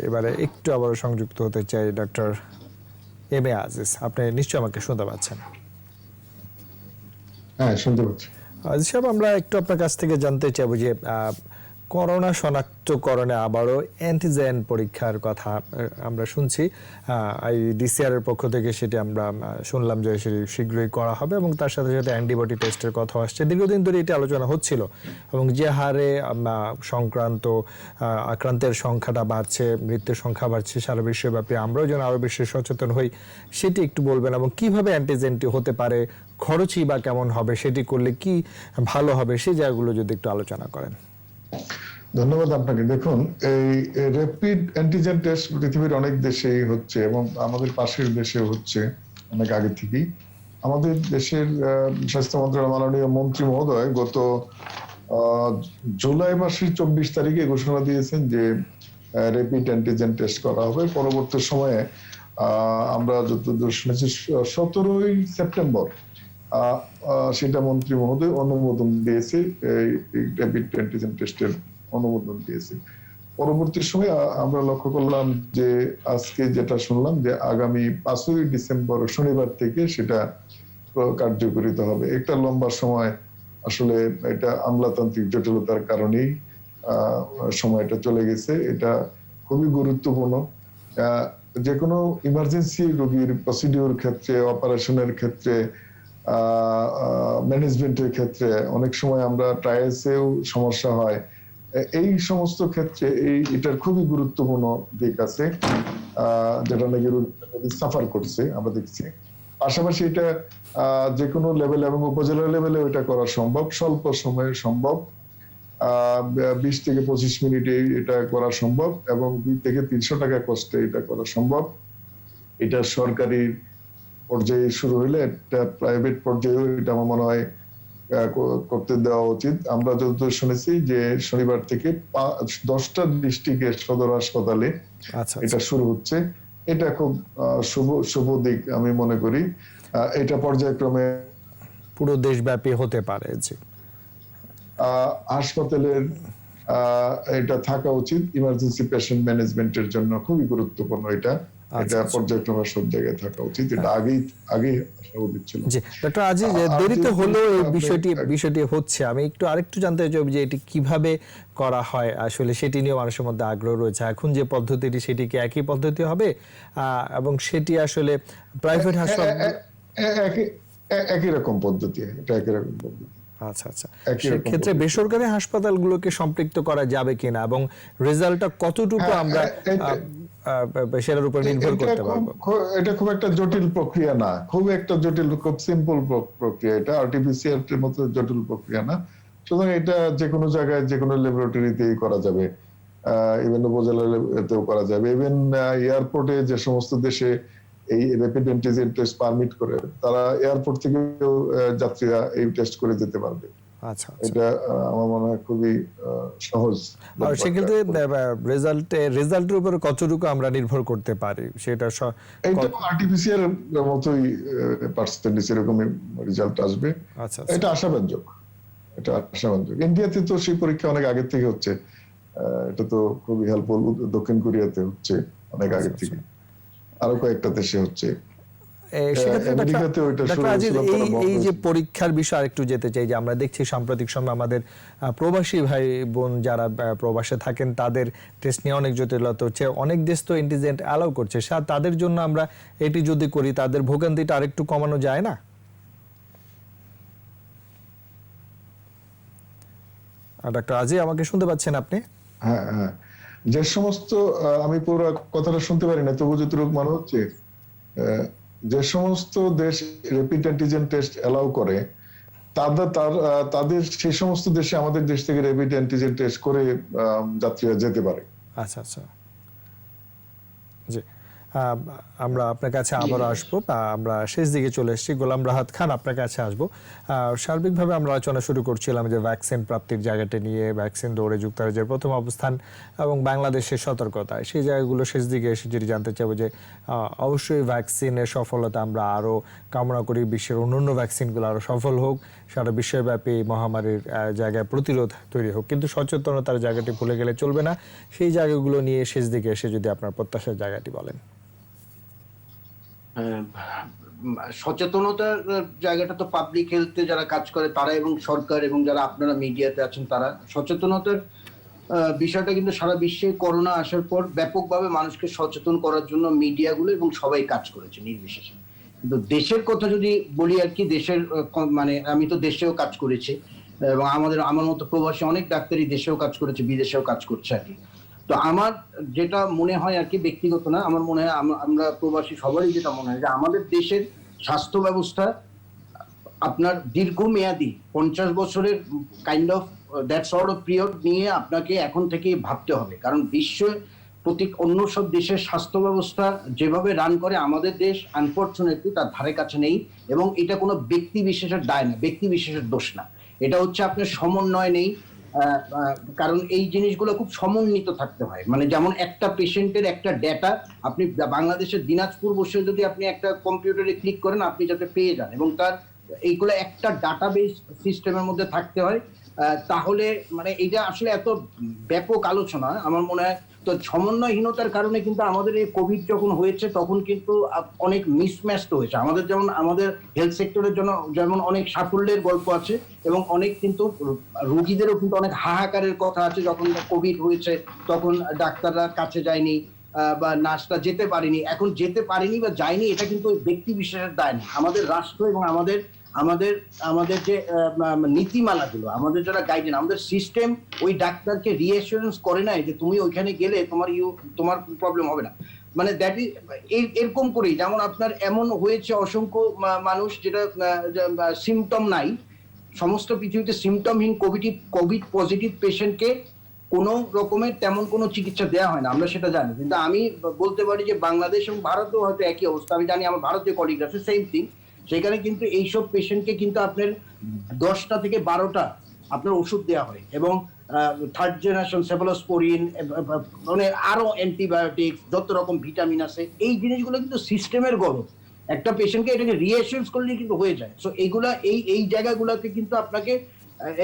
এবারে একটু আবারও সংযুক্ত হতে চাই ডক্টর এম এ আজিজ। আপনি নিশ্চয়ই আমাকে শুনতে পাচ্ছেন? হ্যাঁ, শুনতে পাচ্ছি। আজিজ সাহেব, আমরা একটু আপনার কাছ থেকে জানতে চাইব যে করোনা শনাক্তকরণে আবারও অ্যান্টিজেন পরীক্ষার কথা আমরা শুনছি। ডিসিআর এর পক্ষ থেকে সেটি আমরা শুনলাম যে সেটি শীঘ্রই করা হবে, এবং তার সাথে সাথে অ্যান্টিবডি টেস্টের কথা আসছে। দীর্ঘদিন ধরে এটি আলোচনা হচ্ছিল, এবং যে হারে আক্রান্তের সংখ্যাটা বাড়ছে, মৃত্যুর সংখ্যা বাড়ছে সারা বিশ্বব্যাপী, আমরাও যেন আরও বেশি সচেতন হই, সেটি একটু বলবেন। এবং কিভাবে অ্যান্টিজেনটি হতে পারে, খরচই বা কেমন হবে, সেটি করলে কি ভালো হবে, সেই জায়গাগুলো যদি একটু আলোচনা করেন। ধন্যবাদ আপনাকে। দেখুন, এই র্যাপিড অ্যান্টিজেন টেস্ট পৃথিবীর অনেক দেশেই হচ্ছে, এবং আমাদের পাশের দেশেও হচ্ছে অনেক আগে থেকেই। আমাদের দেশের স্বাস্থ্য মন্ত্রণালয়ের মাননীয় মন্ত্রী মহোদয় গত জুলাই মাসের 24 তারিখে ঘোষণা দিয়েছেন যে র্যাপিড অ্যান্টিজেন টেস্ট করা হবে। পরবর্তী সময়ে আমরা যতদূর শুনেছি 17ই সেপ্টেম্বর সেটা মন্ত্রী মহোদয় অনুমোদন দিয়েছে, এই র্যাপিড অ্যান্টিজেন টেস্টের অনুমোদন দিয়েছে। পরবর্তী সময়ে আমরা লক্ষ্য করলাম যে আজকে যেটা শুনলাম যে আগামী 5ই ডিসেম্বর শনিবার থেকে সেটা কার্যকরিত হবে। একটা লম্বা সময়, আসলে এটা আমলাতান্ত্রিক জটিলতার কারণেই সময়টা চলে গেছে। এটা খুবই গুরুত্বপূর্ণ। যে কোনো ইমার্জেন্সি রোগীর প্রসিডিওর ক্ষেত্রে, অপারেশনের ক্ষেত্রে, ম্যানেজমেন্টের ক্ষেত্রে অনেক সময় আমরা ট্রায়ালসেও সমস্যা হয়। এই সমস্ত ক্ষেত্রে এটার খুবই গুরুত্বপূর্ণ দিক আছে, যেটা নাকি সাফার করছে আমরা দেখছি। পাশাপাশি এটা যে কোনো লেভেল এবং উপজেলা লেভেলে এটা করা সম্ভব, স্বল্প সময়ে সম্ভব। 20 থেকে 25 মিনিটে এটা করা সম্ভব, এবং 2 থেকে 300 টাকা কস্টে এটা করা সম্ভব। এটা সরকারি পর্যায়ে শুরু হলে একটা প্রাইভেট পর্যায়ে এটা আমার মনে হয় করতে দেওয়া উচিত। আমরা যতদূর শুনেছি যে শনিবার থেকে 10টা ডিস্ট্রিক্টের সদর হাসপাতালে আচ্ছা এটা শুরু হচ্ছে। এটা খুব শুভ দিক আমি মনে করি। এটা পর্যায়ক্রমে পুরো দেশব্যাপী হতে পারে। জি, হাসপাতালের এটা থাকা উচিত ইমার্জেন্সি পেশেন্ট ম্যানেজমেন্টের জন্য, খুবই গুরুত্বপূর্ণ এটা। এটা পর্যায়ক্রমে সব জায়গায় থাকা উচিত। এটা আগেই আসা উচিত ছিল। জি ডক্টর আজিজ, দেরিতে হলেও এই বিষয়টি হচ্ছে। আমি আরেকটু জানতে চাই যে এটি কিভাবে করা হয় আসলে, সেটি নিয়ে মানুষের মধ্যে আগ্রহ রয়েছে। এখন যে পদ্ধতিটি, সেটি কি একই পদ্ধতি হবে এবং সেটি আসলে প্রাইভেট হাসপাতাল একই রকম পদ্ধতি, এটা একই রকম পদ্ধতি। আচ্ছা, সেক্ষেত্রে বেসরকারি হাসপাতালগুলোকে সম্পৃক্ত করা যাবে কিনা এবং রেজাল্টটা কতটুকু আমরা সেটার উপর নির্ভর করতে পারবো? এটা খুব একটা জটিল প্রক্রিয়া না, খুব সিম্পল প্রক্রিয়া। এটা আরটিপিসিআর এর মতো জটিল প্রক্রিয়া না। সুতরাং এটা যে কোনো জায়গায় যে কোনো ল্যাবরেটরিতেই করা যাবে, ইভেন উপজেলাতেও করা যাবে। ইভেন এয়ারপোর্টে যে সমস্ত দেশে এই র্যাপিড অ্যান্টিজেন টেস্ট পারমিট করে, তারা এয়ারপোর্ট থেকেও যাত্রীরা এই টেস্ট করে যেতে পারবে। আচ্ছা, এটা আমার মনে হয় খুবই সহজ। আর সেক্ষেত্রে রেজাল্টের উপর কতটুকু আমরা নির্ভর করতে পারি সেটা এটা আরটিপিসিআর মতোই পার্সেন্টেজ এরকম রেজাল্ট আসবে। আচ্ছা, এটা আশাবাঞ্জক। ইন্ডিয়াতে তো সেই পরীক্ষা অনেক আগে থেকে হচ্ছে। এটা তো খুবই হেল্পফুল। দক্ষিণ কোরিয়াতে হচ্ছে অনেক আগে থেকে, আরো কয়েকটা দেশে হচ্ছে। এই যে পরীক্ষার বিষয় আরেকটু যেতে চাই, যে আমরা দেখছি সাম্প্রতিক সময় আমাদের প্রবাসী ভাই বোন যারা প্রবাসে থাকেন তাদের টেস্ট নিয়ে অনেক জটিলতা হচ্ছে। অনেক দেশ তো অ্যান্টিজেন অ্যালাউ করছে, তাদের জন্য আমরা এটি যদি করি তাদের ভোগান্তিটা আরেকটু কমানো যায় না? ডক্টর আজি, আমাকে শুনতে পাচ্ছেন আপনি? হ্যাঁ, যে সমস্ত, আমি পুরো কথাটা শুনতে পারি না, তবু যতটুকু মনে হচ্ছে, যে সমস্ত দেশ র্যাপিড অ্যান্টিজেন টেস্ট অ্যালাউ করে তাদের সেই সমস্ত দেশে আমাদের দেশ থেকে র্যাপিড অ্যান্টিজেন টেস্ট করে যাত্রীরা যেতে পারে। আচ্ছা, জি, আমরা আপনার কাছে আবার আসবো। আমরা শেষ দিকে চলে এসেছি। গোলাম রাহাত খান, আপনার কাছে আসবো। সার্বিকভাবে আমরা আলোচনা শুরু করছিলাম যে ভ্যাকসিন প্রাপ্তির জায়গাটা নিয়ে, ভ্যাকসিন দৌড়ে যুক্তরাজ্যের প্রথম অবস্থান এবং বাংলাদেশের সতর্কতায়, সেই জায়গাগুলো শেষ দিকে এসে যদি জানতে চাইবো যে অবশ্যই ভ্যাকসিনের সফলতা আমরা আরও কামনা করি, বিশ্বের অন্যান্য ভ্যাকসিনগুলো আরও সফল হোক, সারা বিশ্বব্যাপী মহামারীর জায়গায় প্রতিরোধ তৈরি হোক, কিন্তু সচেতনতার জায়গাটি ভুলে গেলে চলবে না। সেই জায়গাগুলো নিয়ে শেষ দিকে এসে যদি আপনার প্রত্যাশার জায়গাটি বলেন। সচেতনতার জায়গাটা তো পাবলিক হেলথে যারা কাজ করে তারা এবং সরকার এবং যারা আপনারা মিডিয়াতে আছেন তারা। সচেতনতার বিষয়টা কিন্তু সারা বিশ্বে করোনা আসার পর ব্যাপকভাবে মানুষকে সচেতন করার জন্য মিডিয়াগুলো এবং সবাই কাজ করেছে নির্বিশেষে। কিন্তু দেশের কথা যদি বলি আর কি, দেশের মানে আমি তো দেশেও কাজ করেছি এবং আমার মতো প্রবাসী অনেক ডাক্তারই দেশেও কাজ করেছে, বিদেশেও কাজ করছে আর কি। তো আমার যেটা মনে হয় আর কি, ব্যক্তিগত না, আমার মনে হয় আমরা প্রবাসী সবারই যেটা মনে হয় যে আমাদের দেশের স্বাস্থ্য ব্যবস্থা আপনার দীর্ঘমেয়াদী 50 বছরের kind of that sort of period নিয়ে আপনাকে এখন থেকেই ভাবতে হবে। কারণ বিশ্বের অন্য সব দেশের স্বাস্থ্য ব্যবস্থা যেভাবে রান করে আমাদের দেশ আনফরচুনেটলি তার ধারে কাছে নেই। এবং এটা কোনো ব্যক্তি বিশেষের দায় না, ব্যক্তি বিশেষের দোষ না, এটা হচ্ছে আপনার সমন্বয় নেই। কারণ এই জিনিসগুলো খুব সমন্বিত থাকতে হয়। মানে যেমন একটা পেশেন্টের একটা ডেটা আপনি বাংলাদেশের দিনাজপুর বসে যদি আপনি একটা কম্পিউটারে ক্লিক করেন আপনি যাতে পেয়ে যান, এবং তার এইগুলো একটা ডাটাবেস সিস্টেমের মধ্যে থাকতে হয়। তাহলে মানে এটা আসলে এত ব্যাপক আলোচনা আমার মনে হয়। তো সমন্বয়হীনতার কারণে কিন্তু আমাদের এই কোভিড যখন হয়েছে তখন কিন্তু অনেক মিসম্যাচ তো হয়েছে। আমাদের যেমন আমাদের হেলথ সেক্টরের জন্য যেমন অনেক সাফল্যের গল্প আছে এবং অনেক কিন্তু রোগীদেরও কিন্তু অনেক হাহাকারের কথা আছে। যখন কোভিড হয়েছে তখন ডাক্তাররা কাছে যায়নি বা নার্সরা যেতে পারেনি। এখন যেতে পারেনি বা যায়নি এটা কিন্তু ব্যক্তি বিশেষের দায় না, আমাদের রাষ্ট্র এবং আমাদের যে নীতিমালাগুলো, আমাদের যারা গাইডেন, আমাদের সিস্টেম ওই ডাক্তারকে রিঅ্যাসুরেন্স করে নাই যে তুমি ওইখানে গেলে তোমার প্রবলেম হবে না। মানে দ্যাট ইজ এরকম করেই যেমন আপনার এমন হয়েছে অসংখ্য মানুষ যেটা সিমটম নাই, সমস্ত পৃথিবীতে সিমটমহীন কোভিড পজিটিভ পেশেন্টকে কোনো রকমের তেমন কোনো চিকিৎসা দেওয়া হয় না, আমরা সেটা জানি। কিন্তু আমি বলতে পারি যে বাংলাদেশ এবং ভারতেও হয়তো একই অবস্থা, আমি জানি আমার ভারতীয় কলিগ আছে সেম থিং। সেখানে কিন্তু এইসব পেশেন্টকে কিন্তু আপনার 10টা থেকে 12টা আপনার ওষুধ দেওয়া হয়, এবং থার্ড জেনারেশন সেফালোস্পোরিন, মানে আরো অ্যান্টিবায়োটিক্স, যত রকম ভিটামিন আছে, এই জিনিসগুলো কিন্তু সিস্টেমের গলদ। একটা পেশেন্টকে এটাকে রিঅ্যাসিওর করলে কিন্তু হয়ে যায়। সো এইগুলা এই জায়গাগুলোতে কিন্তু আপনাকে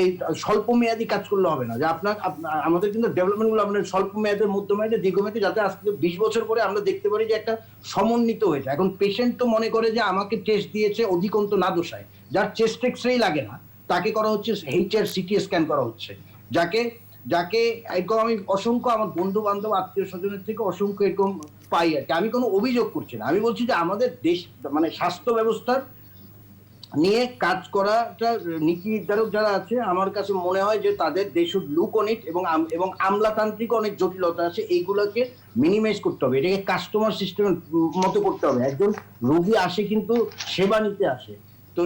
এই স্বল্প মেয়াদী কাজ করলে হবে না, যে আমাদের কিন্তু ডেভেলপমেন্ট গুলো আপনার স্বল্প মেয়াদের, মধ্যমেয়াদে, দীর্ঘমেয়াদে, যাতে আজকে 20 বছর পরে আমরা দেখতে পারি যে একটা সমন্বিত হয়েছে। এখন পেশেন্ট তো মনে করে যে আমাকে টেস্ট দিয়েছে, অধিকন্ত না দোষায়, যার চেস্ট এক্সরেই লাগে না তাকে করা হচ্ছে HR CT স্ক্যান করা হচ্ছে, যাকে এরকম আমি অসংখ্য আমার বন্ধু বান্ধব আত্মীয় স্বজনের থেকে অসংখ্য এরকম পাই আর কি। আমি কোনো অভিযোগ করছি না, আমি বলছি যে আমাদের দেশ মানে স্বাস্থ্য ব্যবস্থার নিয়ে কাজ করাটা নীতি নির্ধারক যারা আছে, আমার কাছে মনে হয় যে তাদের they should look on it, এবং আমলাতান্ত্রিক অনেক জটিলতা আছে, এইগুলোকে মিনিমাইজ করতে হবে, এটাকে কাস্টমার সিস্টেমের মতো করতে হবে। একজন রোগী আসে কিন্তু সেবা নিতে আসে, তো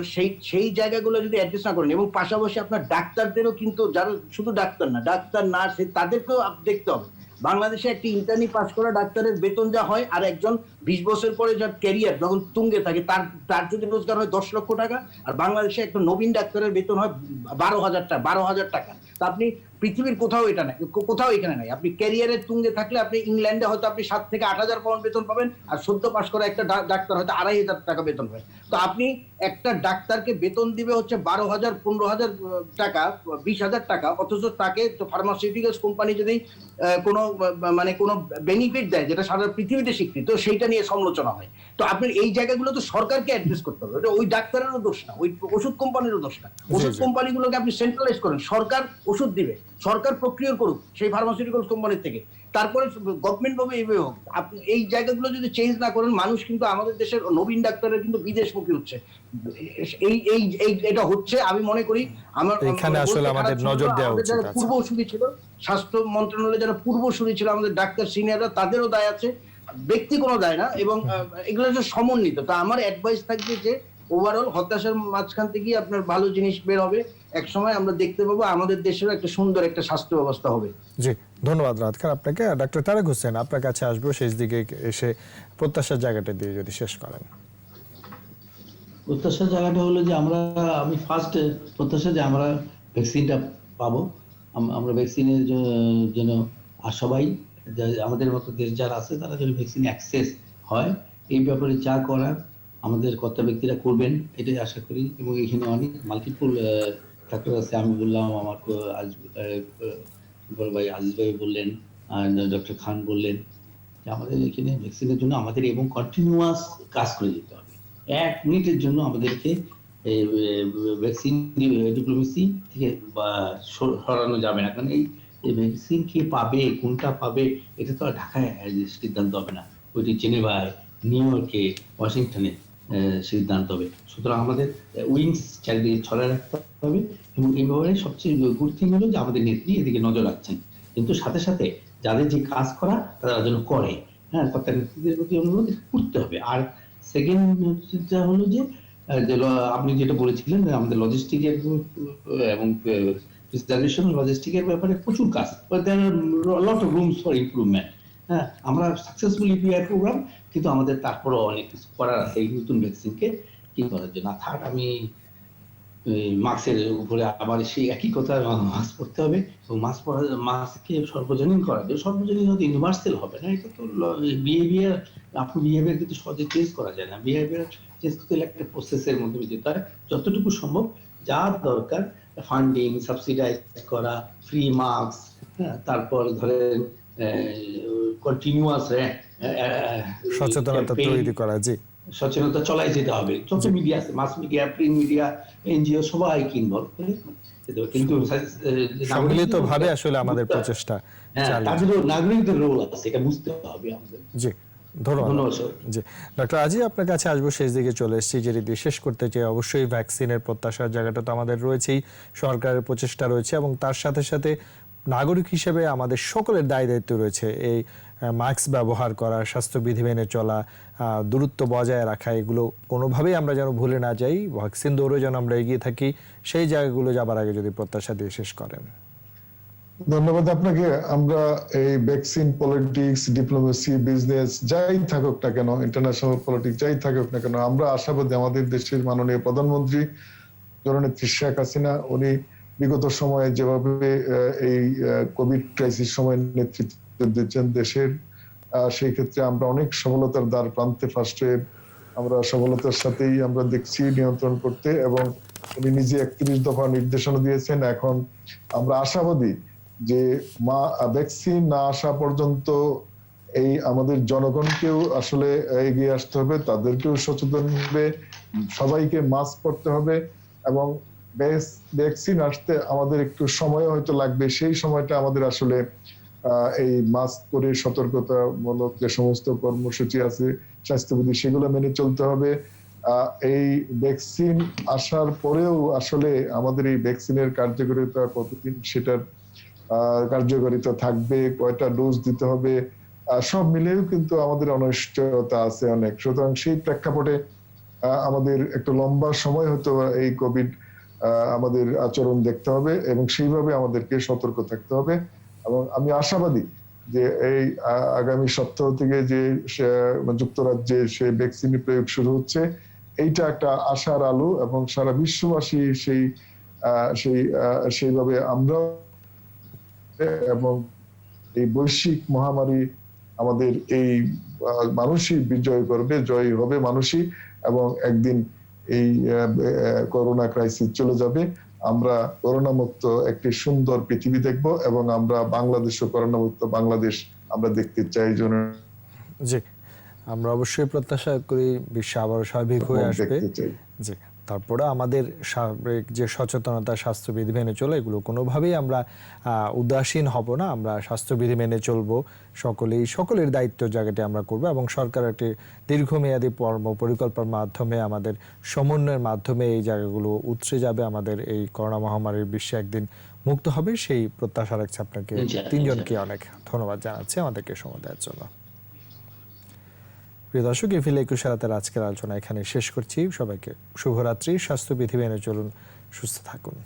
সেই জায়গাগুলো যদি অ্যাড্রেস না করেন, এবং পাশাপাশি আপনার ডাক্তারদেরও কিন্তু, যারা শুধু ডাক্তার না, ডাক্তার নার্স, তাদেরকেও দেখতে হবে। বাংলাদেশে একটি ইন্টার্নি পাস করা ডাক্তারের বেতন যা হয়, আর একজন 20 বছর পরে যার ক্যারিয়ার যখন তুঙ্গে থাকে তার যদি রোজগার হয় 10 লক্ষ টাকা, আর বাংলাদেশে একটা নবীন ডাক্তারের বেতন হয় 12,000 টাকা। তা আপনি পৃথিবীর কোথাও এটা নাই, কোথাও এখানে নাই। আপনি ক্যারিয়ারের তুঙ্গে থাকলে আপনি ইংল্যান্ডে হয়তো আপনি 7 থেকে 8,000 পাউন্ড বেতন পাবেন, আর সদ্য পাস করা একটা ডাক্তার হয়তো 2,500 টাকা বেতন পাবে। তো আপনি একটা ডাক্তারকে বেতন দিবে হচ্ছে 12,000, 15,000 টাকা, 20,000 টাকা, অথচ তাকে ফার্মাসিউটিক্যালস কোম্পানি যদি কোনো মানে কোনো বেনিফিট দেয় যেটা সারা পৃথিবীতে স্বীকৃত, সেইটা নিয়ে সমালোচনা হয়। তো আপনার এই জায়গাগুলো তো সরকারকে অ্যাড্রেস করতে হবে, ওই ডাক্তারেরও দোষ না, ওই ওষুধ কোম্পানিরও দোষ না। ওষুধ কোম্পানিগুলোকে আপনি সেন্ট্রালাইজ করেন, সরকার ওষুধ দিবে, সরকার প্রক্রিয়া করুক সেই ফার্মাসিউটিক্যালস কোম্পানির থেকে, তারপরে গভর্নমেন্ট ভাবে এইভাবে হোক। আপনি এই জায়গাগুলো যদি চেঞ্জ না করেন, মানুষ কিন্তু আমাদের দেশের নবীন ডাক্তারের কিন্তু বিদেশমুখী হচ্ছে। এটা হচ্ছে, আমি মনে করি আমার এখানে আসলে আমাদের নজর দেওয়া উচিত। যারা পূর্বসূরি ছিল, স্বাস্থ্য মন্ত্রণালয়ে যারা পূর্বসূরি ছিল, আমাদের ডাক্তার সিনিয়ররা, তাদেরও দায় আছে, ব্যক্তি কোনো দায় না, এবং এগুলো হচ্ছে সমন্বিত। তা আমার অ্যাডভাইস থাকবে যে ওভারঅল হতাশার মাঝখান থেকে আপনার ভালো জিনিস বের হবে, এক সময় আমরা দেখতে পাবো আমাদের দেশের একটা সুন্দর একটা স্বাস্থ্য ব্যবস্থা হবে। জি, ধন্যবাদ রাহাত খান আপনাকে। ডাক্তার তারেক হোসেন, আপনার কাছে আসবো শেষ দিকে এসে প্রত্যাশার জায়গাটা দিয়ে যদি শেষ করেন। প্রত্যাশার জায়গাটা হলো যে আমি ফার্স্ট প্রত্যাশা যে আমরা ভ্যাকসিনটা পাবো, আমরা ভ্যাকসিনের জন্য, আর সবাই আমাদের মতো দেশ যারা আছে তারা যেন ভ্যাকসিন অ্যাক্সেস হয়, এই ব্যাপারে যা করার আমাদের কর্তা ব্যক্তিরা করবেন এটাই আশা করি। এবং এখানে অনেক মাল্টিপল ফ্যাক্টর আছে, আমি বললাম, আমার বড় ভাই আজিজ ভাই বললেন, ডক্টর খান বললেন, যে আমাদের এখানে ভ্যাকসিনের জন্য আমাদের এবং কন্টিনিউয়াস কাজ করে যেতে হবে। 1 মিনিটের জন্য আমাদেরকে ভ্যাকসিন ডিপ্লোমেসি থেকে সরানো যাবে না, কারণ এই ভ্যাকসিন কে পাবে, কোনটা পাবে, এটা তো আর ঢাকায় সিদ্ধান্ত হবে না, ওইটি জেনেভায়, নিউ ইয়র্কে, ওয়াশিংটনে সিদ্ধান্ত হবে। সুতরাং আমাদের উইংস চারিদিকে ছড়ায় রাখতে হবে, এবং এই ব্যাপারে সবচেয়ে গুরুত্বপূর্ণ হলো যে আমাদের নেত্রী এদিকে নজর রাখছেন, কিন্তু সাথে সাথে যাদের যে কাজ করা তারা যেন করে, হ্যাঁ, কর্তা নেতৃত্বের প্রতি অনুরোধ করতে হবে। আর সেকেন্ড হলো যে আপনি যেটা বলেছিলেন, আমাদের লজিস্টিকের এবং প্রিজার্ভেশন লজিস্টিকের ব্যাপারে প্রচুর কাজ, lot of rooms for improvement. হ্যাঁ, আমরা সাকসেসফুলি পিআর প্রোগ্রাম, কিন্তু আমাদের তারপরও অনেক কিছু করার আছে এই নতুন ভ্যাকসিনকে কি করার জন্য। থার্ড, আমি মাস্কের উপরে আবার সেই একই কথা, মাস্ক পরতে হবে, এবং মাস্ককে সর্বজনীন করা যাবে। সর্বজনীন হয়তো ইউনিভার্সাল হবে না, এটা তো বিহেভিয়ার, আপনার বিহেভিয়ার কিন্তু সহজে চেঞ্জ করা যায় না। বিহেভিয়ার চেঞ্জ করতে একটা প্রসেসের মধ্যে যেতে হয়, যতটুকু সম্ভব যা দরকার ফান্ডিং, সাবসিডাইজ করা, ফ্রি মাস্ক, হ্যাঁ, তারপর ধরেন কন্টিনিউয়াস সচেতনতা তৈরি করা। জি, সচেতনতা চলাই যেতে হবে। যত মিডিয়া আছে, mass media, print media, NGO, সবাইকে ইনভলভ করে, কিন্তু সম্মিলিতভাবে আসলে আমাদের প্রচেষ্টা তাদেরও নাগরিকদের রোল আছে, এটা বুঝতে হবে আমাদের। জি, ধন্যবাদ। জি, ডক্টর আজি, আপনার কাছে আসবো, শেষ দিকে চলে এসেছি, যেটি দিয়ে শেষ করতে চাই। অবশ্যই ভ্যাকসিনের প্রত্যাশার জায়গাটা তো আমাদের রয়েছেই, সরকারের প্রচেষ্টা রয়েছে, এবং তার সাথে সাথে নাগরিক হিসেবে আমাদের সকলের দায় দায়িত্ব রয়েছে। এই মাস্ক ব্যবহার করা, স্বাস্থ্যবিধি মেনে চলা, দূরত্ব বজায় রাখা, এগুলো কোনোভাবেই আমরা যেন ভুলে না যাই। ভ্যাকসিন দৌড়ে যেন আমরা এগিয়ে থাকি। সেই জায়গাগুলো যাবার আগে যদি প্রত্যাশা দিয়ে শেষ করেন। ধন্যবাদ আপনাকে। আমরা এই ভ্যাকসিন পলিটিক্স, ডিপ্লোমেসি, বিজনেস যাই থাকুক না কেন, ইন্টারন্যাশনাল পলিটিক্স যাই থাকুক না কেন, আমরা আশাবাদী আমাদের দেশের মাননীয় প্রধানমন্ত্রী জননেত্রী শেখ হাসিনা উনি বিগত সময়ে যেভাবে এই কোভিড ক্রাইসিস সময় নেতৃত্ব দিচ্ছেন দেশের, সেই ক্ষেত্রে আমরা অনেক সফলতার দ্বার প্রান্তে ফার্স্ট হয়ে আমরা সফলতার সাথেই আমরা দেখছি নিয়ন্ত্রণ করতে, এবং উনি নিজে 31 দফা নির্দেশনা দিয়েছেন। এখন আমরা আশাবাদী যে ভ্যাকসিন না আসা পর্যন্ত এই আমাদের জনগণকেও আসলে এগিয়ে আসতে হবে, তাদেরকেও সচেতন হবে, সবাইকে মাস্ক পরতে হবে, এবং ভ্যাকসিন আসতে আমাদের একটু সময় হয়তো লাগবে। সেই সময়টা আমাদের আসলে এই মাস্ক পরে সতর্কতামূলক যে সমস্ত কর্মসূচি আছে স্বাস্থ্যবিধি সেগুলো মেনে চলতে হবে। এই ভ্যাকসিন আসার পরেও আসলে আমাদের এই ভ্যাকসিনের কার্যকারিতা কতদিন, সেটার কার্যকারিতা থাকবে, কয়টা ডোজ দিতে হবে, সব মিলেও কিন্তু আমাদের অনিশ্চয়তা আছে অনেক। সুতরাং সেই প্রেক্ষাপটে আমাদের একটু লম্বা সময় হয়তো এই কোভিড আমাদের আচরণ দেখতে হবে, এবং সেইভাবে আমাদেরকে সতর্ক থাকতে হবে। এবং আমি আশাবাদী যে এই আগামী সপ্তাহ থেকে যে যুক্তরাজ্যে সে ভ্যাকসিন প্রয়োগ শুরু হচ্ছে, এইটা একটা আশার আলো, এবং সারা বিশ্ববাসী সেইভাবে আমরাও, এবং এই বৈশ্বিক মহামারী আমাদের এই মানুষই বিজয় করবে, জয় হবে মানুষই, এবং একদিন এই করোনা ক্রাইসিস চলে যাবে। আমরা করোনা মুক্ত একটি সুন্দর পৃথিবী দেখব, এবং আমরা বাংলাদেশও করোনা মুক্ত বাংলাদেশ আমরা দেখতে চাই। জি, আমরা অবশ্যই প্রত্যাশা করি বিশ্ব আবারও স্বাভাবিক হয়ে আসবে। জি, তারপরে আমাদের সার্বিক যে সচেতনতা, স্বাস্থ্যবিধি মেনে চলে, এগুলো কোনোভাবেই আমরা উদাসীন হব না। আমরা স্বাস্থ্যবিধি মেনে চলবো, সকলের দায়িত্ব জায়গাটি আমরা করব, এবং সরকার একটি দীর্ঘমেয়াদী পরিকল্পনার মাধ্যমে, আমাদের সমন্বয়ের মাধ্যমে এই জায়গাগুলো উতরে যাবে, আমাদের এই করোনা মহামারীর বিশ্বে একদিন মুক্ত হবে, সেই প্রত্যাশা রাখছি। আপনাকে তিনজনকে অনেক ধন্যবাদ জানাচ্ছি আমাদেরকে সময় দেওয়ার জন্য। প্রিয় দর্শক, ইফেল 21 রাতের আজকের আলোচনা এখানে শেষ করছি। সবাইকে শুভরাত্রি। স্বাস্থ্যবিধি মেনে চলুন, সুস্থ থাকুন।